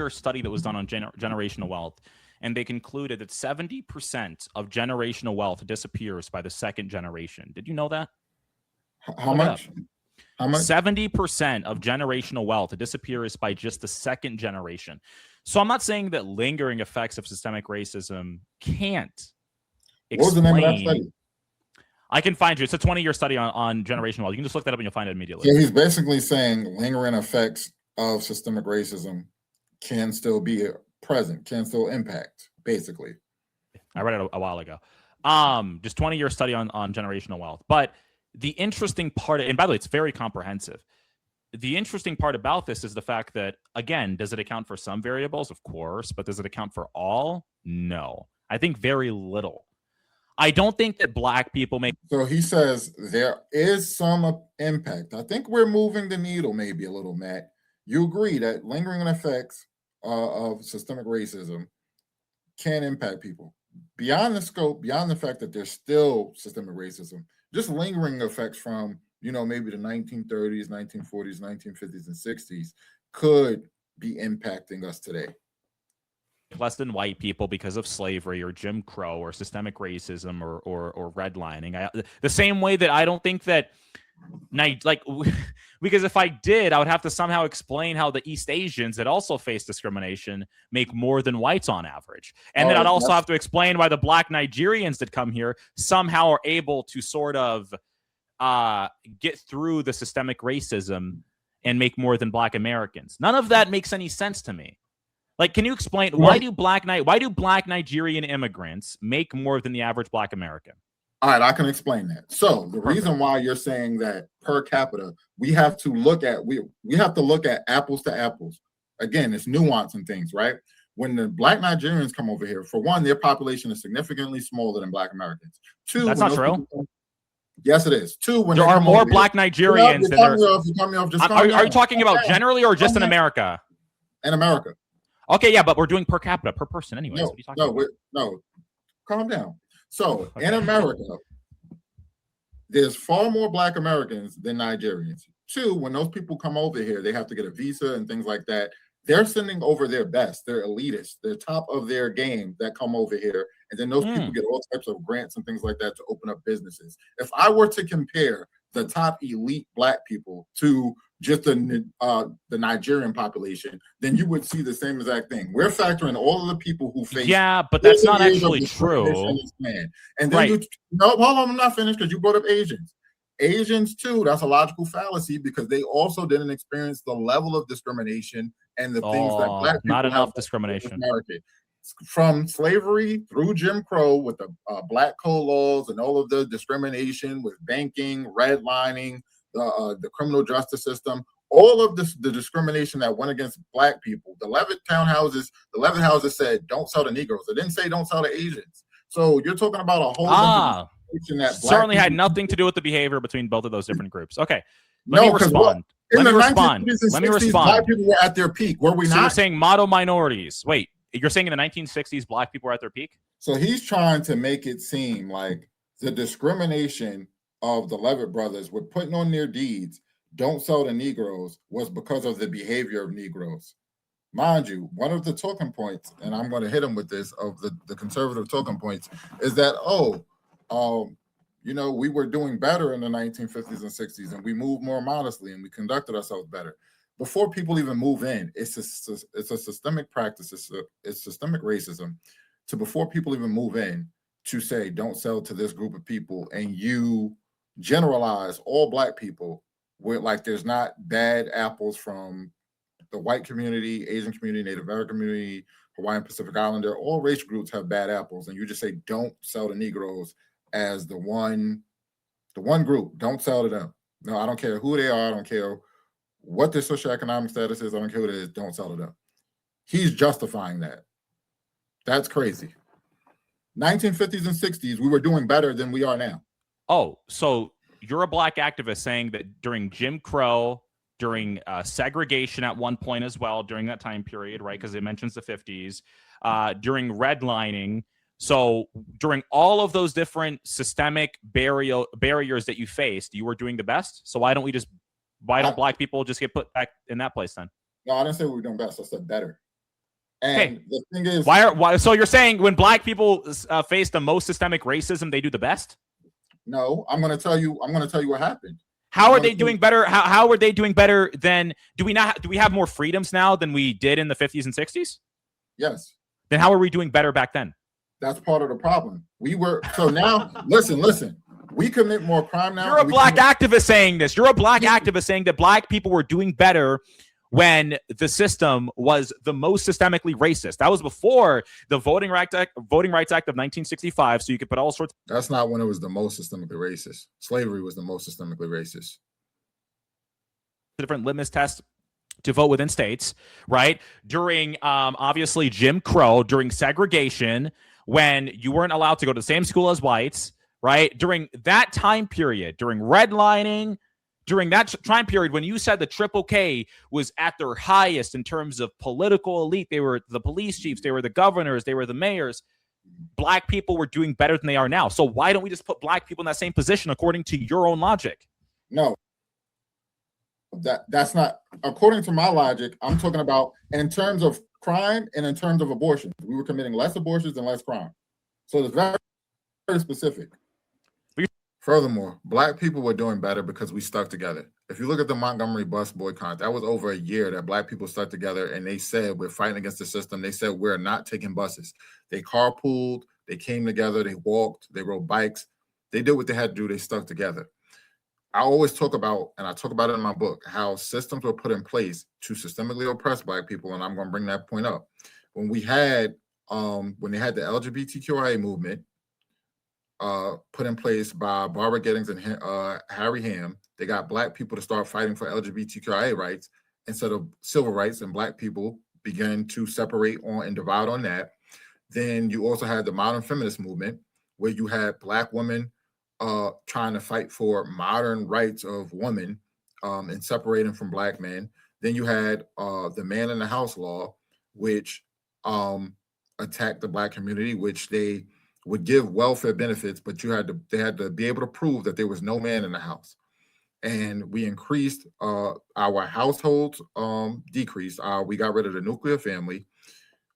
Study that was done on generational wealth. And they concluded that 70% of generational wealth disappears by the second generation. Did you know that? How much? 70% of generational wealth disappears by just the second generation. So I'm not saying that lingering effects of systemic racism can't explain. What was the name of that study? I can find you. It's a 20-year study on generational wealth. You can just look that up and you'll find it immediately. So he's basically saying lingering effects of systemic racism can still be present, can still impact, basically. I read it a while ago. Just 20-year study on generational wealth. But the interesting part, and by the way, it's very comprehensive. The interesting part about this is the fact that, again, does it account for some variables? Of course. But does it account for all? No. I think very little. I don't think that black people make. So he says there is some impact. I think we're moving the needle maybe a little, Matt. You agree that lingering effects of systemic racism can impact people beyond the scope, beyond the fact that there's still systemic racism, just lingering effects from, maybe the 1930s, 1940s, 1950s, and 60s could be impacting us today. Less than white people because of slavery or Jim Crow or systemic racism or redlining. The same way that I don't think that, because if I did, I would have to somehow explain how the East Asians that also face discrimination make more than whites on average. And then I'd also have to explain why the black Nigerians that come here somehow are able to sort of get through the systemic racism and make more than black Americans. None of that makes any sense to me. Can you explain why do black Nigerian immigrants make more than the average black American? All right, I can explain that. So the reason why you're saying that per capita, we have to look at apples to apples. Again, it's nuance and things, right? When the black Nigerians come over here, for one, their population is significantly smaller than black Americans. Two, that's not true. Yes, it is. Two, when there they are come more over black Nigerians here, than there's. you cut me off. Just Are you talking about generally or just in America? In America. Okay, yeah, but we're doing per capita, per person anyways. What are you talking about? No, calm down. So in America, there's far more black Americans than Nigerians. Two, when those people come over here, they have to get a visa and things like that. They're sending over their best, their elitists, their top of their game that come over here. And then those people get all types of grants and things like that to open up businesses. If I were to compare the top elite black people to just the Nigerian population, then you would see the same exact thing. We're factoring all of the people who face. Yeah, but that's not actually true. And then hold on, I'm not finished because you brought up Asians. Asians too, that's a logical fallacy because they also didn't experience the level of discrimination and the things that black people not enough have discrimination. From slavery through Jim Crow with the black code laws and all of the discrimination with banking, redlining, the criminal justice system, all of the discrimination that went against black people. The Levitt houses said, don't sell to Negroes. It didn't say don't sell to Asians. So you're talking about a whole that certainly had nothing to do with the behavior between both of those different groups. Okay. Let me respond. Black people were at their peak. Were we not? You're saying model minorities. Wait, you're saying in the 1960s, black people were at their peak? So he's trying to make it seem like the discrimination of the Levitt brothers with putting on their deeds, don't sell to Negroes, was because of the behavior of Negroes. Mind you, one of the talking points, and I'm going to hit him with this, of the conservative talking points, is that, we were doing better in the 1950s and 60s, and we moved more modestly, and we conducted ourselves better. Before people even move in, it's a systemic practice. It's systemic racism. So before people even move in, to say don't sell to this group of people, and you generalize all black people with like there's not bad apples from the white community, Asian community, Native American community, Hawaiian Pacific Islander, all race groups have bad apples, and you just say don't sell to Negroes as the one group. Don't sell to them. No, I don't care who they are. I don't care what their socioeconomic status is. I don't care who it is. Don't sell to them. He's justifying that. That's crazy. 1950s and 60s, we were doing better than we are now. Oh, so you're a black activist saying that during Jim Crow, during segregation at one point as well, during that time period, right? Because it mentions the 50s, during redlining. So during all of those different systemic barriers that you faced, you were doing the best. So why don't black people just get put back in that place then? No, I didn't say we were doing best. I said better. And the thing is, why? So you're saying when black people face the most systemic racism, they do the best? No, I'm going to tell you what happened. How are they doing better? How are they doing better than? Do we have more freedoms now than we did in the 50s and 60s? Yes. Then how are we doing better back then? That's part of the problem. We were so now. listen. We commit more crime now. You're a black activist saying this. You're a black activist saying that black people were doing better when the system was the most systemically racist. That was before the Voting Rights Act of 1965. So you could put all sorts. That's not when it was the most systemically racist. Slavery was the most systemically racist. Different litmus tests to vote within states, right? During obviously Jim Crow, during segregation, when you weren't allowed to go to the same school as whites, right? During that time period, during redlining, during that time period when you said the Triple K was at their highest in terms of political elite, they were the police chiefs, they were the governors, they were the mayors, black people were doing better than they are now. So why don't we just put black people in that same position according to your own logic? No, that's not according to my logic. I'm talking about in terms of crime and in terms of abortion. We were committing less abortions and less crime. So it's very, very specific. Furthermore, black people were doing better because we stuck together. If you look at the Montgomery bus boycott, that was over a year that black people stuck together and they said, we're fighting against the system. They said, we're not taking buses. They carpooled, they came together, they walked, they rode bikes. They did what they had to do. They stuck together. I always talk about, and I talk about it in my book, how systems were put in place to systemically oppress black people. And I'm going to bring that point up. When they had the LGBTQIA movement, put in place by Barbara Gittings and Harry Ham, they got black people to start fighting for LGBTQIA rights instead of civil rights, and black people began to separate on and divide on that. Then you also had the modern feminist movement, where you had black women trying to fight for modern rights of women and separating from black men. Then you had the man in the house law, which attacked the black community, which they would give welfare benefits, but they had to be able to prove that there was no man in the house. And we increased our households, decreased. We got rid of the nuclear family.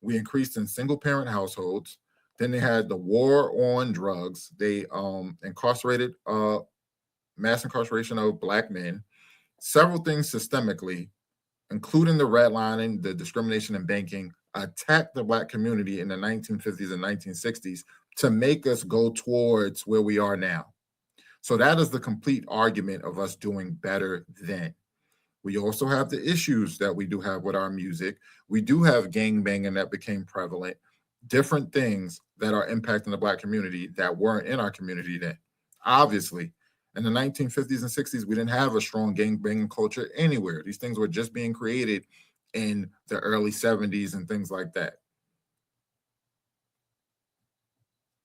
We increased in single parent households. Then they had the war on drugs. They incarcerated mass incarceration of black men. Several things systemically, including the redlining, the discrimination in banking, attacked the black community in the 1950s and 1960s to make us go towards where we are now. So that is the complete argument of us doing better then. We also have the issues that we do have with our music. We do have gangbanging that became prevalent, different things that are impacting the black community that weren't in our community then. Obviously, in the 1950s and 60s, we didn't have a strong gangbanging culture anywhere. These things were just being created in the early 70s and things like that.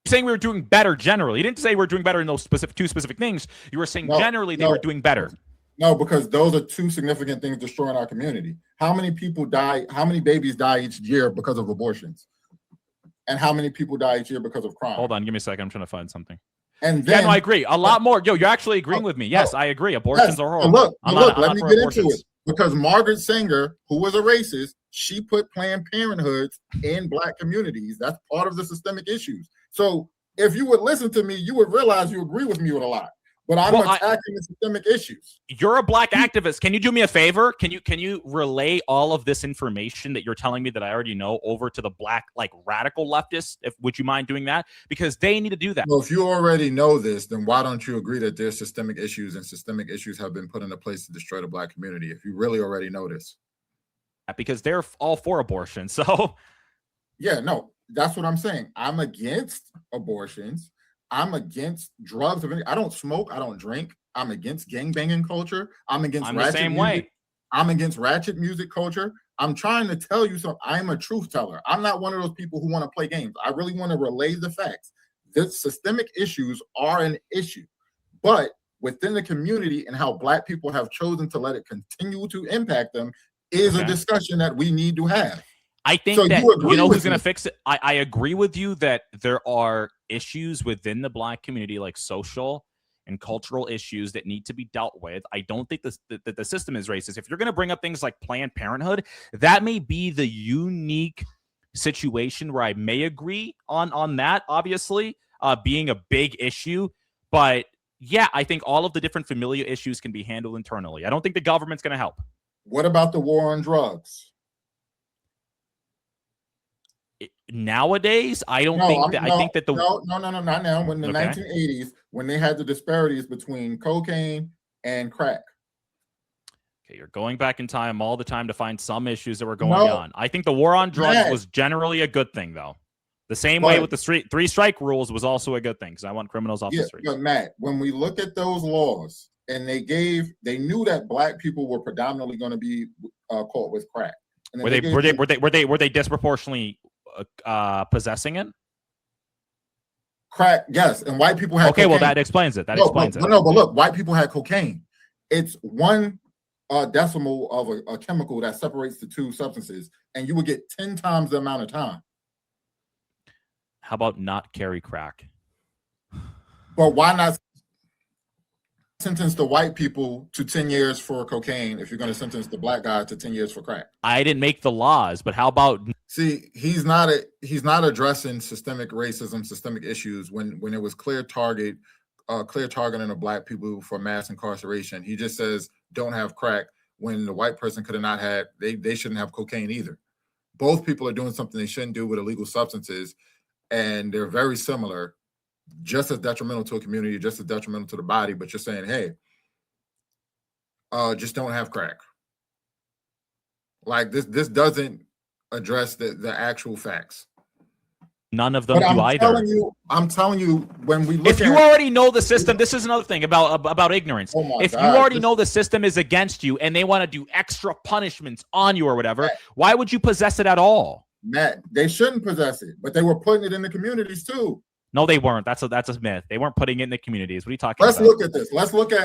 Saying we were doing better generally. You didn't say we're doing better in those two specific things. You were saying generally they were doing better. No, because those are two significant things destroying our community. How many people die? How many babies die each year because of abortions? And how many people die each year because of crime? Hold on, give me a second. I'm trying to find something. And then, yeah, no, I agree. A lot more. Yo, you're actually agreeing with me. Yes, I agree. Abortions are horrible. Look, let me get into it. Because Margaret Sanger, who was a racist, she put Planned Parenthoods in black communities. That's part of the systemic issues. So if you would listen to me, you would realize you agree with me with a lot. But I'm attacking the systemic issues. You're a black activist. Can you do me a favor? Can you relay all of this information that you're telling me that I already know over to the black, like, radical leftists? Would you mind doing that? Because they need to do that. Well, if you already know this, then why don't you agree that there's systemic issues and systemic issues have been put into place to destroy the black community? If you really already know this. Because they're all for abortion. So yeah, no, that's what I'm saying. I'm against abortions. I'm against drugs. I don't smoke. I don't drink. I'm against gangbanging culture. I'm against the same way. I'm against ratchet music culture. I'm trying to tell you something. I'm a truth teller. I'm not one of those people who want to play games. I really want to relay the facts. The systemic issues are an issue, but within the community and how black people have chosen to let it continue to impact them is a discussion that we need to have. I think so that you know who's going to fix it. I agree with you that there are issues within the black community, like social and cultural issues that need to be dealt with. I don't think that the system is racist. If you're going to bring up things like Planned Parenthood, that may be the unique situation where I may agree on that, obviously, being a big issue. But yeah, I think all of the different familial issues can be handled internally. I don't think the government's going to help. What about the war on drugs? Nowadays, I don't think that. I think that the no, not now. When the 1980s, when they had the disparities between cocaine and crack. Okay, you're going back in time all the time to find some issues that were going on. I think the war on drugs was generally a good thing, though. The same way with the three strike rules was also a good thing because I want criminals off the street. But Matt, when we look at those laws, and they knew that black people were predominantly going to be caught with crack. And were they disproportionately possessing it? Crack, yes, and white people had cocaine. Well, that explains it. But look, white people had cocaine. It's one decimal of a chemical that separates the two substances, and you would get 10 times the amount of time. How about not carry crack? But why not sentence the white people to 10 years for cocaine if you're going to sentence the black guy to 10 years for crack? I didn't make the laws, but how about... See, he's not addressing systemic racism, systemic issues when it was clear targeting of black people for mass incarceration. He just says don't have crack when the white person could have not had, they shouldn't have cocaine either. Both people are doing something they shouldn't do with illegal substances, and they're very similar, just as detrimental to a community, just as detrimental to the body, but you're saying, hey, just don't have crack. Like this doesn't address the actual facts. None of them do either. I'm telling you, when we look if you already know the system, this is another thing about ignorance. If you already know the system is against you and they want to do extra punishments on you or whatever, why would you possess it at all? Matt, they shouldn't possess it, but they were putting it in the communities too. No, they weren't. That's a myth. They weren't putting it in the communities. What are you talking Let's about? look at this.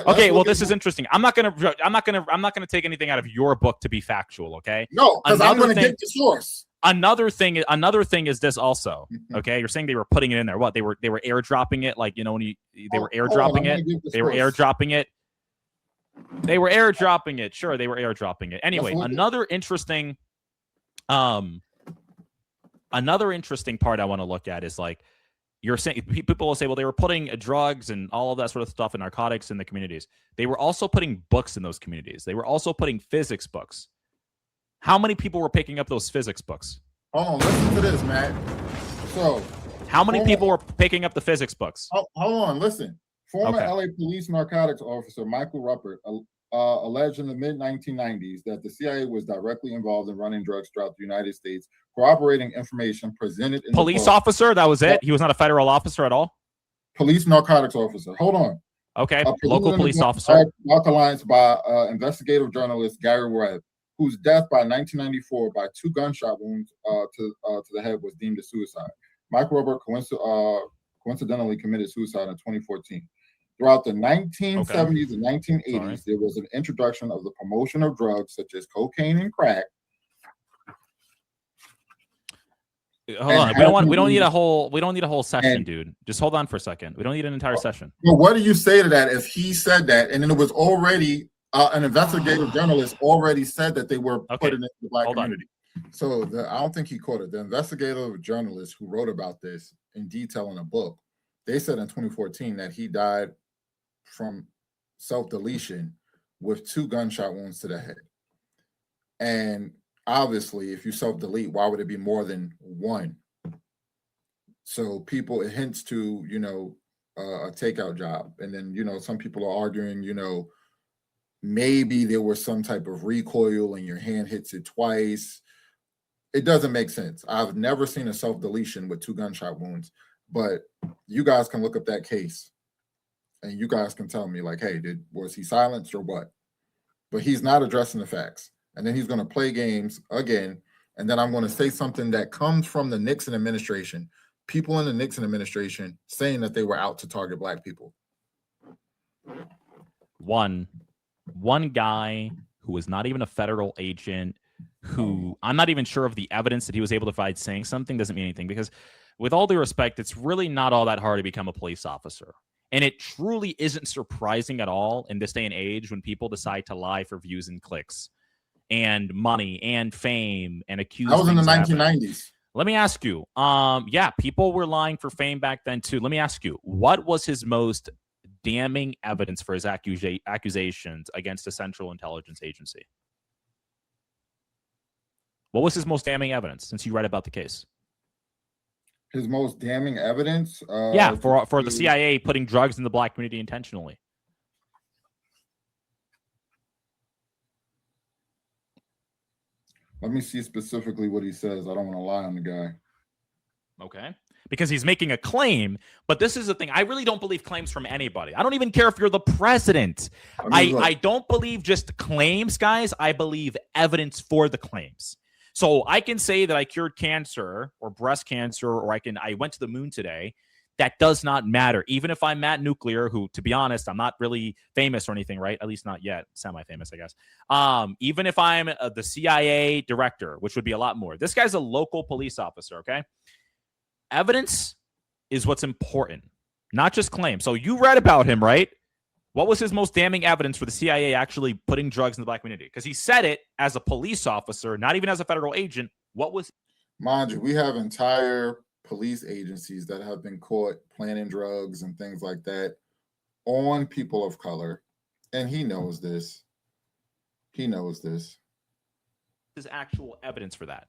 Okay, well, this is interesting. I'm not gonna take anything out of your book to be factual. Okay. No, because I'm gonna get the source. Another thing is this also. Okay, you're saying they were putting it in there. What they were airdropping it, like, you know, when they were airdropping it. They were airdropping it. They were airdropping it. Sure, they were airdropping it. Anyway, another interesting part I want to look at is, like, you're saying, people will say, well, they were putting drugs and all of that sort of stuff and narcotics in the communities. They were also putting books in those communities. They were also putting physics books. How many people were picking up those physics books? Hold on, listen to this, Matt. So, how many people were picking up the physics books? Hold on, listen. Former LA police narcotics officer Michael Ruppert alleged in the mid-1990s that the CIA was directly involved in running drugs throughout the United States, corroborating information presented in police officer. That was it. He was not a federal officer at all. Police narcotics officer. Hold on. Okay, local police officer. Alliance by investigative journalist Gary Webb, whose death by 1994 by 2 gunshot wounds to the head was deemed a suicide. Michael Ruppert coincidentally committed suicide in 2014. Throughout the 1970s and 1980s, there was an introduction of the promotion of drugs such as cocaine and crack. Hold on. We don't need a whole session, dude. Just hold on for a second. We don't need an entire session. Well, what do you say to that if he said that, and then it was already an investigative journalist already said that they were putting it in the Black community? So I don't think he quoted the investigative journalist who wrote about this in detail in a book. They said in 2014 that he died from self-deletion with 2 gunshot wounds to the head. And obviously, if you self-delete, why would it be more than 1? So it hints to, a takeout job. And then, some people are arguing, maybe there was some type of recoil and your hand hits it twice. It doesn't make sense. I've never seen a self-deletion with 2 gunshot wounds, but you guys can look up that case and you guys can tell me, like, hey, was he silenced or what? But he's not addressing the facts. And then he's going to play games again. And then I'm going to say something that comes from the Nixon administration, people in the Nixon administration saying that they were out to target Black people. One guy who was not even a federal agent, who I'm not even sure of the evidence that he was able to provide saying something doesn't mean anything, because with all due respect, it's really not all that hard to become a police officer. And it truly isn't surprising at all in this day and age when people decide to lie for views and clicks and money and fame and accuse. That was in the 1990s. Let me ask you, people were lying for fame back then too. Let me ask you, what was his most damning evidence for his accusations against a Central Intelligence Agency? What was his most damning evidence since you read about the case? His most damning evidence? For the CIA putting drugs in the Black community intentionally. Let me see specifically what he says. I don't want to lie on the guy. Okay. Because he's making a claim, but this is the thing. I really don't believe claims from anybody. I don't even care if you're the president. I don't believe just claims, guys. I believe evidence for the claims. So I can say that I cured cancer or breast cancer, or I went to the moon today. That does not matter. Even if I'm Matt Nuclear, who, to be honest, I'm not really famous or anything, right? At least not yet. Semi-famous, I guess. Even if I'm the CIA director, which would be a lot more. This guy's a local police officer, okay? Evidence is what's important, not just claims. So you read about him, right? What was his most damning evidence for the CIA actually putting drugs in the Black community? Because he said it as a police officer, not even as a federal agent. What was... Mind you, we have entire police agencies that have been caught planting drugs and things like that on people of color. And he knows this. He knows this. There's actual evidence for that.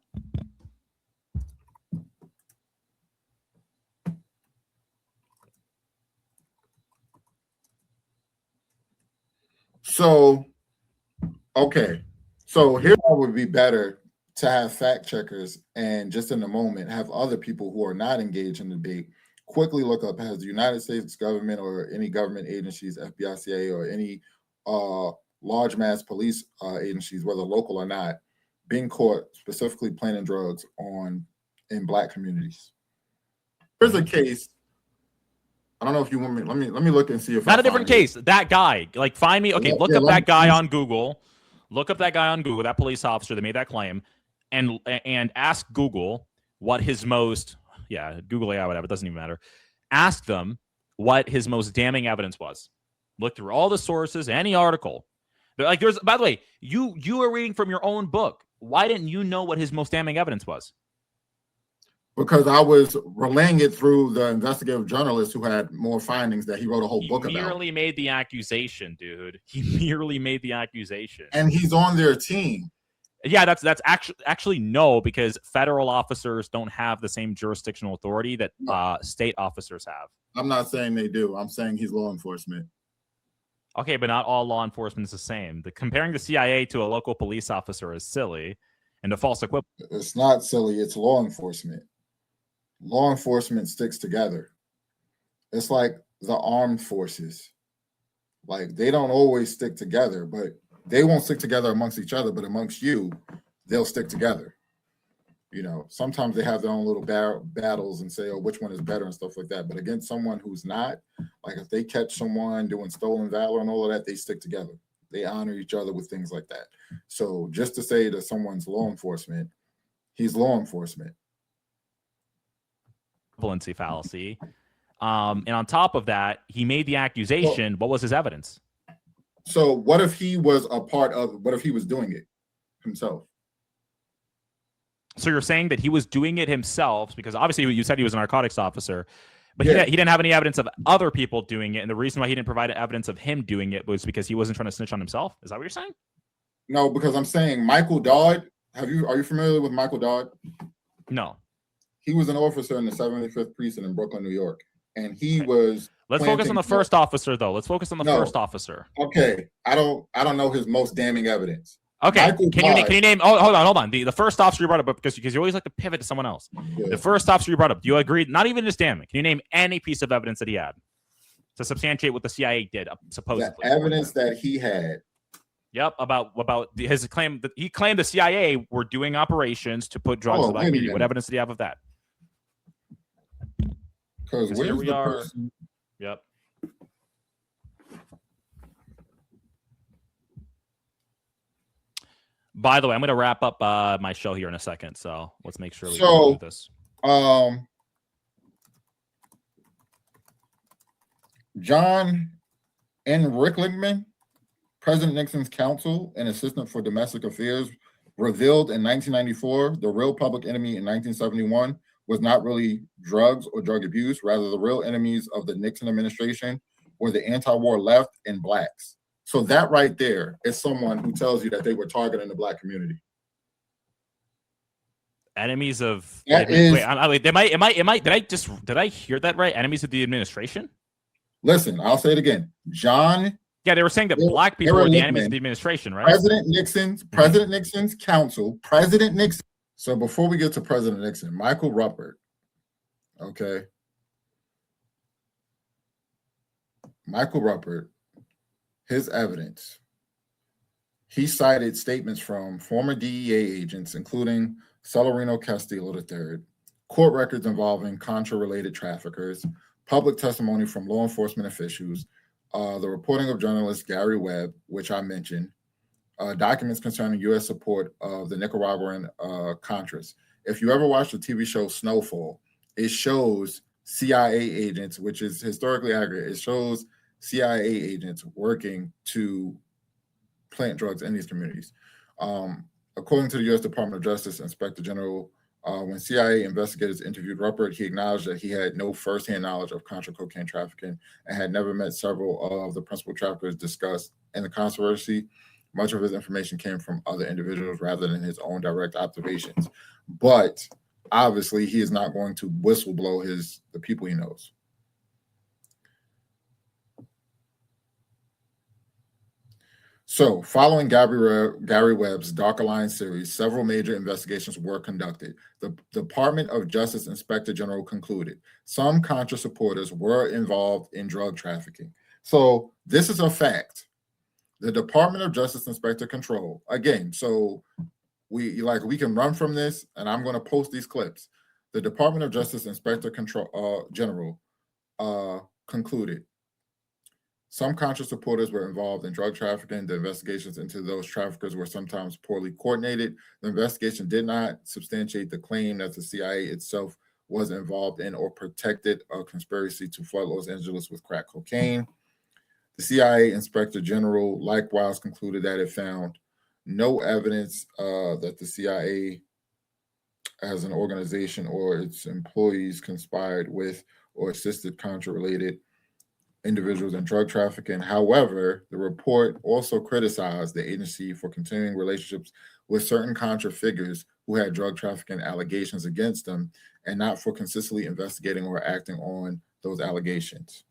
So, okay. So here it would be better to have fact checkers and just in the moment have other people who are not engaged in the debate quickly look up, has the United States government or any government agencies, FBI, CIA, or any large mass police agencies, whether local or not, being caught specifically planting drugs in Black communities. Here's a case I don't know if you want me. Let me look and see if not I a different find it. case. That guy, like, find me. Okay, Yeah, look yeah, up let that me- guy on Google. Look up that guy on Google. That police officer that made that claim, and ask Google what his most Google AI, whatever, it doesn't even matter. Ask them what his most damning evidence was. Look through all the sources, any article. They're like, there's, by the way, you are reading from your own book. Why didn't you know what his most damning evidence was? Because I was relaying it through the investigative journalist who had more findings that he wrote a whole book He about. merely made the accusation, dude. He merely made the accusation. And he's on their team. Yeah, that's actually no, because federal officers don't have the same jurisdictional authority that state officers have. I'm not saying they do. I'm saying he's law enforcement. Okay, but not all law enforcement is the same. Comparing the CIA to a local police officer is silly, and the false equivalent. It's not silly. It's law enforcement. Law enforcement sticks together. It's like the armed forces. Like, they don't always stick together, but they won't stick together amongst each other, but amongst you, they'll stick together. You know, sometimes they have their own little battles and say, oh, which one is better and stuff like that. But against someone who's not, like if they catch someone doing stolen valor and all of that, they stick together. They honor each other with things like that. So just to say that someone's law enforcement, he's law enforcement. Equivalency fallacy. And on top of that, he made the accusation. What was his evidence? So what if he was a part of, what if he was doing it himself? So you're saying that he was doing it himself, because obviously you said he was a narcotics officer, but Yeah. he didn't have any evidence of other people doing it. And the reason why he didn't provide evidence of him doing it was because he wasn't trying to snitch on himself. Is that what you're saying? No, because I'm saying Michael Dodd. Are you familiar with Michael Dodd? No. He was an officer in the 75th precinct in Brooklyn, New York, and he was. Let's focus on the first officer, though. Let's focus on the first officer. Okay, I don't know his most damning evidence. Okay, can you name? Oh, hold on. The first officer you brought up, because you always like to pivot to someone else. Yeah. The first officer you brought up, do you agree? Not even just damning. Can you name any piece of evidence that he had to substantiate what the CIA did, supposedly? The evidence that he had. Yep, about his claim that he claimed the CIA were doing operations to put drugs in the black community. What evidence did he have of that? Because here we are. Yep. By the way, I'm going to wrap up my show here in a second, so let's make sure we do this. John N. Ricklickman, President Nixon's counsel and assistant for domestic affairs, revealed in 1994 the real public enemy in 1971 was not really drugs or drug abuse. Rather, the real enemies of the Nixon administration were the anti-war left and blacks. So that right there is someone who tells you that they were targeting the black community. Enemies of did I hear that right? Enemies of the administration? Listen, I'll say it again. Yeah, they were saying that black people were the enemies of the administration, right? President Nixon's counsel, President Nixon. So before we get to President Nixon, Michael Ruppert, okay? Michael Ruppert, his evidence, he cited statements from former DEA agents, including Celerino Castillo III, court records involving Contra-related traffickers, public testimony from law enforcement officials, the reporting of journalist Gary Webb, which I mentioned, documents concerning U.S. support of the Nicaraguan Contras. If you ever watched the TV show Snowfall, it shows CIA agents, which is historically accurate. It shows CIA agents working to plant drugs in these communities. According to the U.S. Department of Justice Inspector General, when CIA investigators interviewed Ruppert, he acknowledged that he had no firsthand knowledge of Contra cocaine trafficking and had never met several of the principal traffickers discussed in the controversy. Much of his information came from other individuals rather than his own direct observations. But obviously, he is not going to whistleblow the people he knows. So, following Gary Webb's Dark Alliance series, several major investigations were conducted. The Department of Justice Inspector General concluded some Contra supporters were involved in drug trafficking. So, this is a fact. The Department of Justice Inspector Control, again, so we can run from this, and I'm going to post these clips. The Department of Justice Inspector General concluded some Contra supporters were involved in drug trafficking. The investigations into those traffickers were sometimes poorly coordinated. The investigation did not substantiate the claim that the CIA itself was involved in or protected a conspiracy to flood Los Angeles with crack cocaine. The CIA Inspector General likewise concluded that it found no evidence that the CIA as an organization or its employees conspired with or assisted Contra-related individuals in drug trafficking. However, the report also criticized the agency for continuing relationships with certain Contra figures who had drug trafficking allegations against them and not for consistently investigating or acting on those allegations.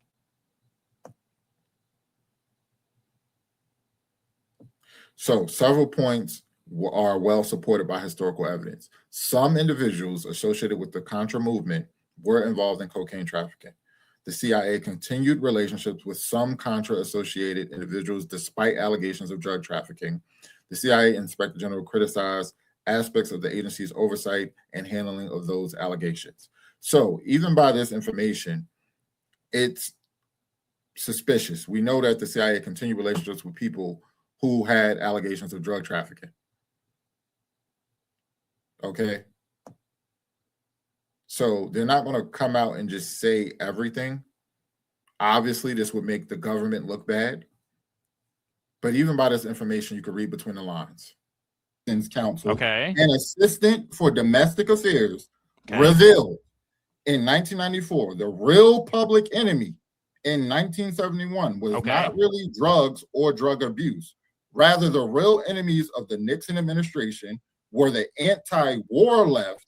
So several points are well supported by historical evidence. Some individuals associated with the Contra movement were involved in cocaine trafficking. The CIA continued relationships with some Contra-associated individuals despite allegations of drug trafficking. The CIA Inspector General criticized aspects of the agency's oversight and handling of those allegations. So even by this information, it's suspicious. We know that the CIA continued relationships with people who had allegations of drug trafficking. Okay. So they're not going to come out and just say everything. Obviously, this would make the government look bad. But even by this information, you can read between the lines. Counsel, okay, an assistant for domestic affairs, revealed in 1994 the real public enemy in 1971 was not really drugs or drug abuse. Rather, the real enemies of the Nixon administration were the anti-war left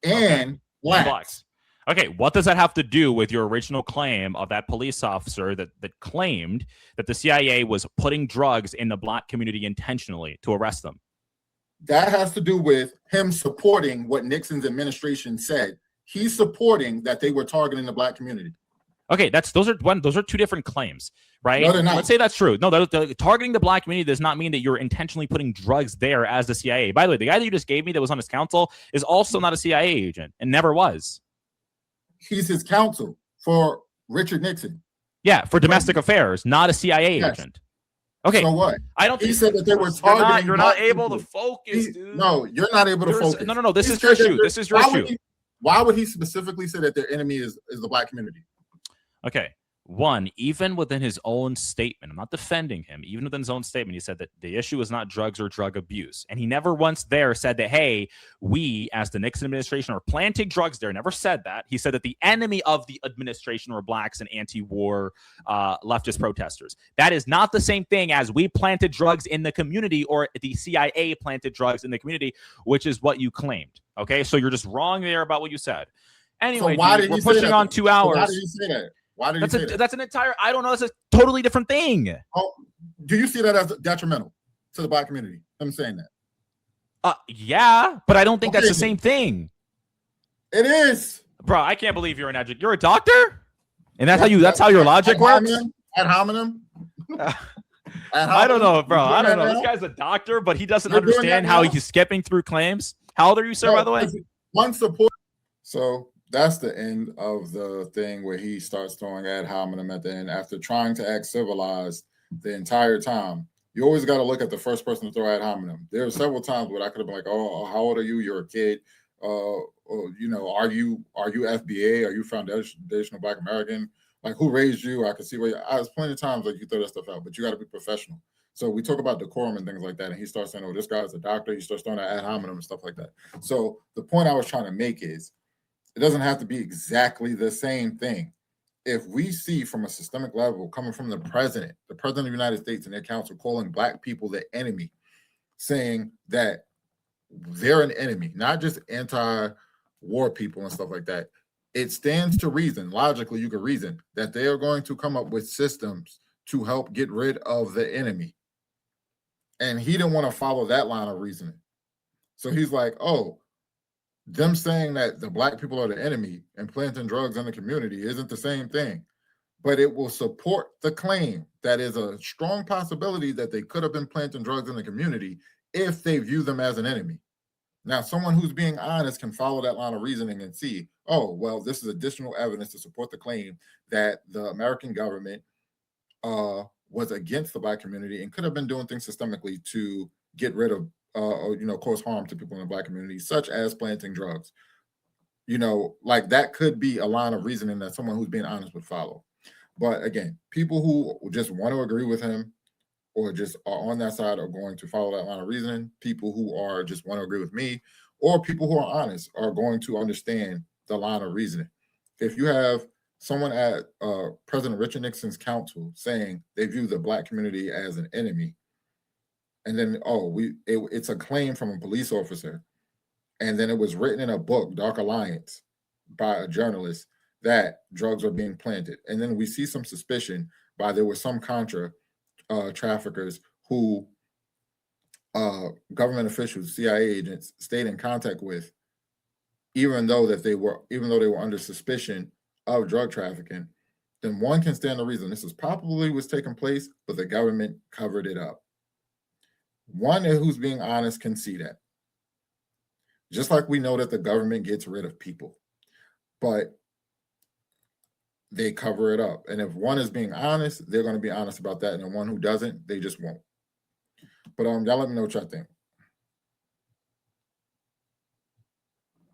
and blacks. Okay, what does that have to do with your original claim of that police officer that claimed that the CIA was putting drugs in the black community intentionally to arrest them? That has to do with him supporting what Nixon's administration said. He's supporting that they were targeting the black community. Okay, those are two different claims, right? No, they're not. Let's say that's true. No, targeting the black community does not mean that you're intentionally putting drugs there as the CIA. By the way, the guy that you just gave me that was on his counsel is also not a CIA agent and never was. He's his counsel for Richard Nixon. Yeah, for domestic affairs, not a CIA agent. Okay. So what? I don't. He said that they were targeting. You're not able to focus, dude. No, you're not able to focus. No. This is your issue. This is your issue. Why would he specifically say that their enemy is the black community? Okay. One, even within his own statement, I'm not defending him, even within his own statement, he said that the issue is not drugs or drug abuse. And he never once there said that, hey, we as the Nixon administration are planting drugs there. Never said that. He said that the enemy of the administration were blacks and anti-war leftist protesters. That is not the same thing as we planted drugs in the community or the CIA planted drugs in the community, which is what you claimed. Okay, so you're just wrong there about what you said. Anyway, so dude, we're pushing on 2 hours. Why did you say that? Why did you say that? That's an entire, I don't know, that's a totally different thing. Oh, do you see that as detrimental to the black community? I'm saying that. Yeah, but I don't think that's the same thing. It is. Bro, I can't believe you're an educator. You're a doctor? And that's how your logic works? Ad hominem? I don't know, bro. I don't know. This guy's a doctor, but he doesn't understand how he's skipping through claims. How old are you, sir, by the way? One support. So that's the end of the thing where he starts throwing ad hominem at the end after trying to act civilized the entire time. You always got to look at the first person to throw ad hominem. There were several times where I could have been like, "Oh, how old are you? You're a kid. Or, are you FBA? Are you Foundational Black American? Like, who raised you? I could see where I was plenty of times like you throw that stuff out, but you got to be professional." So we talk about decorum and things like that, and he starts saying, "Oh, this guy's a doctor." He starts throwing that ad hominem and stuff like that. So the point I was trying to make is, it doesn't have to be exactly the same thing. If we see from a systemic level coming from the president of the United States and their council calling black people the enemy, saying that they're an enemy, not just anti-war people and stuff like that, it stands to reason, logically you can reason, that they are going to come up with systems to help get rid of the enemy. And he didn't want to follow that line of reasoning. So he's like, oh, them saying that the black people are the enemy and planting drugs in the community isn't the same thing, but it will support the claim that is a strong possibility that they could have been planting drugs in the community if they view them as an enemy. Now, someone who's being honest can follow that line of reasoning and see, oh, well, this is additional evidence to support the claim that the American government was against the Black community and could have been doing things systemically to get rid of, or, cause harm to people in the Black community, such as planting drugs. Like that could be a line of reasoning that someone who's being honest would follow. But again, people who just want to agree with him or just are on that side are going to follow that line of reasoning. People who are just want to agree with me, or people who are honest, are going to understand the line of reasoning. If you have someone at President Richard Nixon's council saying they view the Black community as an enemy, and then it's a claim from a police officer, and then it was written in a book, Dark Alliance, by a journalist that drugs are being planted, and then we see some suspicion by there were some Contra traffickers who government officials, CIA agents, stayed in contact with, even though they were under suspicion of drug trafficking, then one can stand the reason this is probably was taking place, but the government covered it up. One who's being honest can see that. Just like we know that the government gets rid of people, but they cover it up. And if one is being honest, they're going to be honest about that. And the one who doesn't, they just won't. But y'all let me know what y'all think.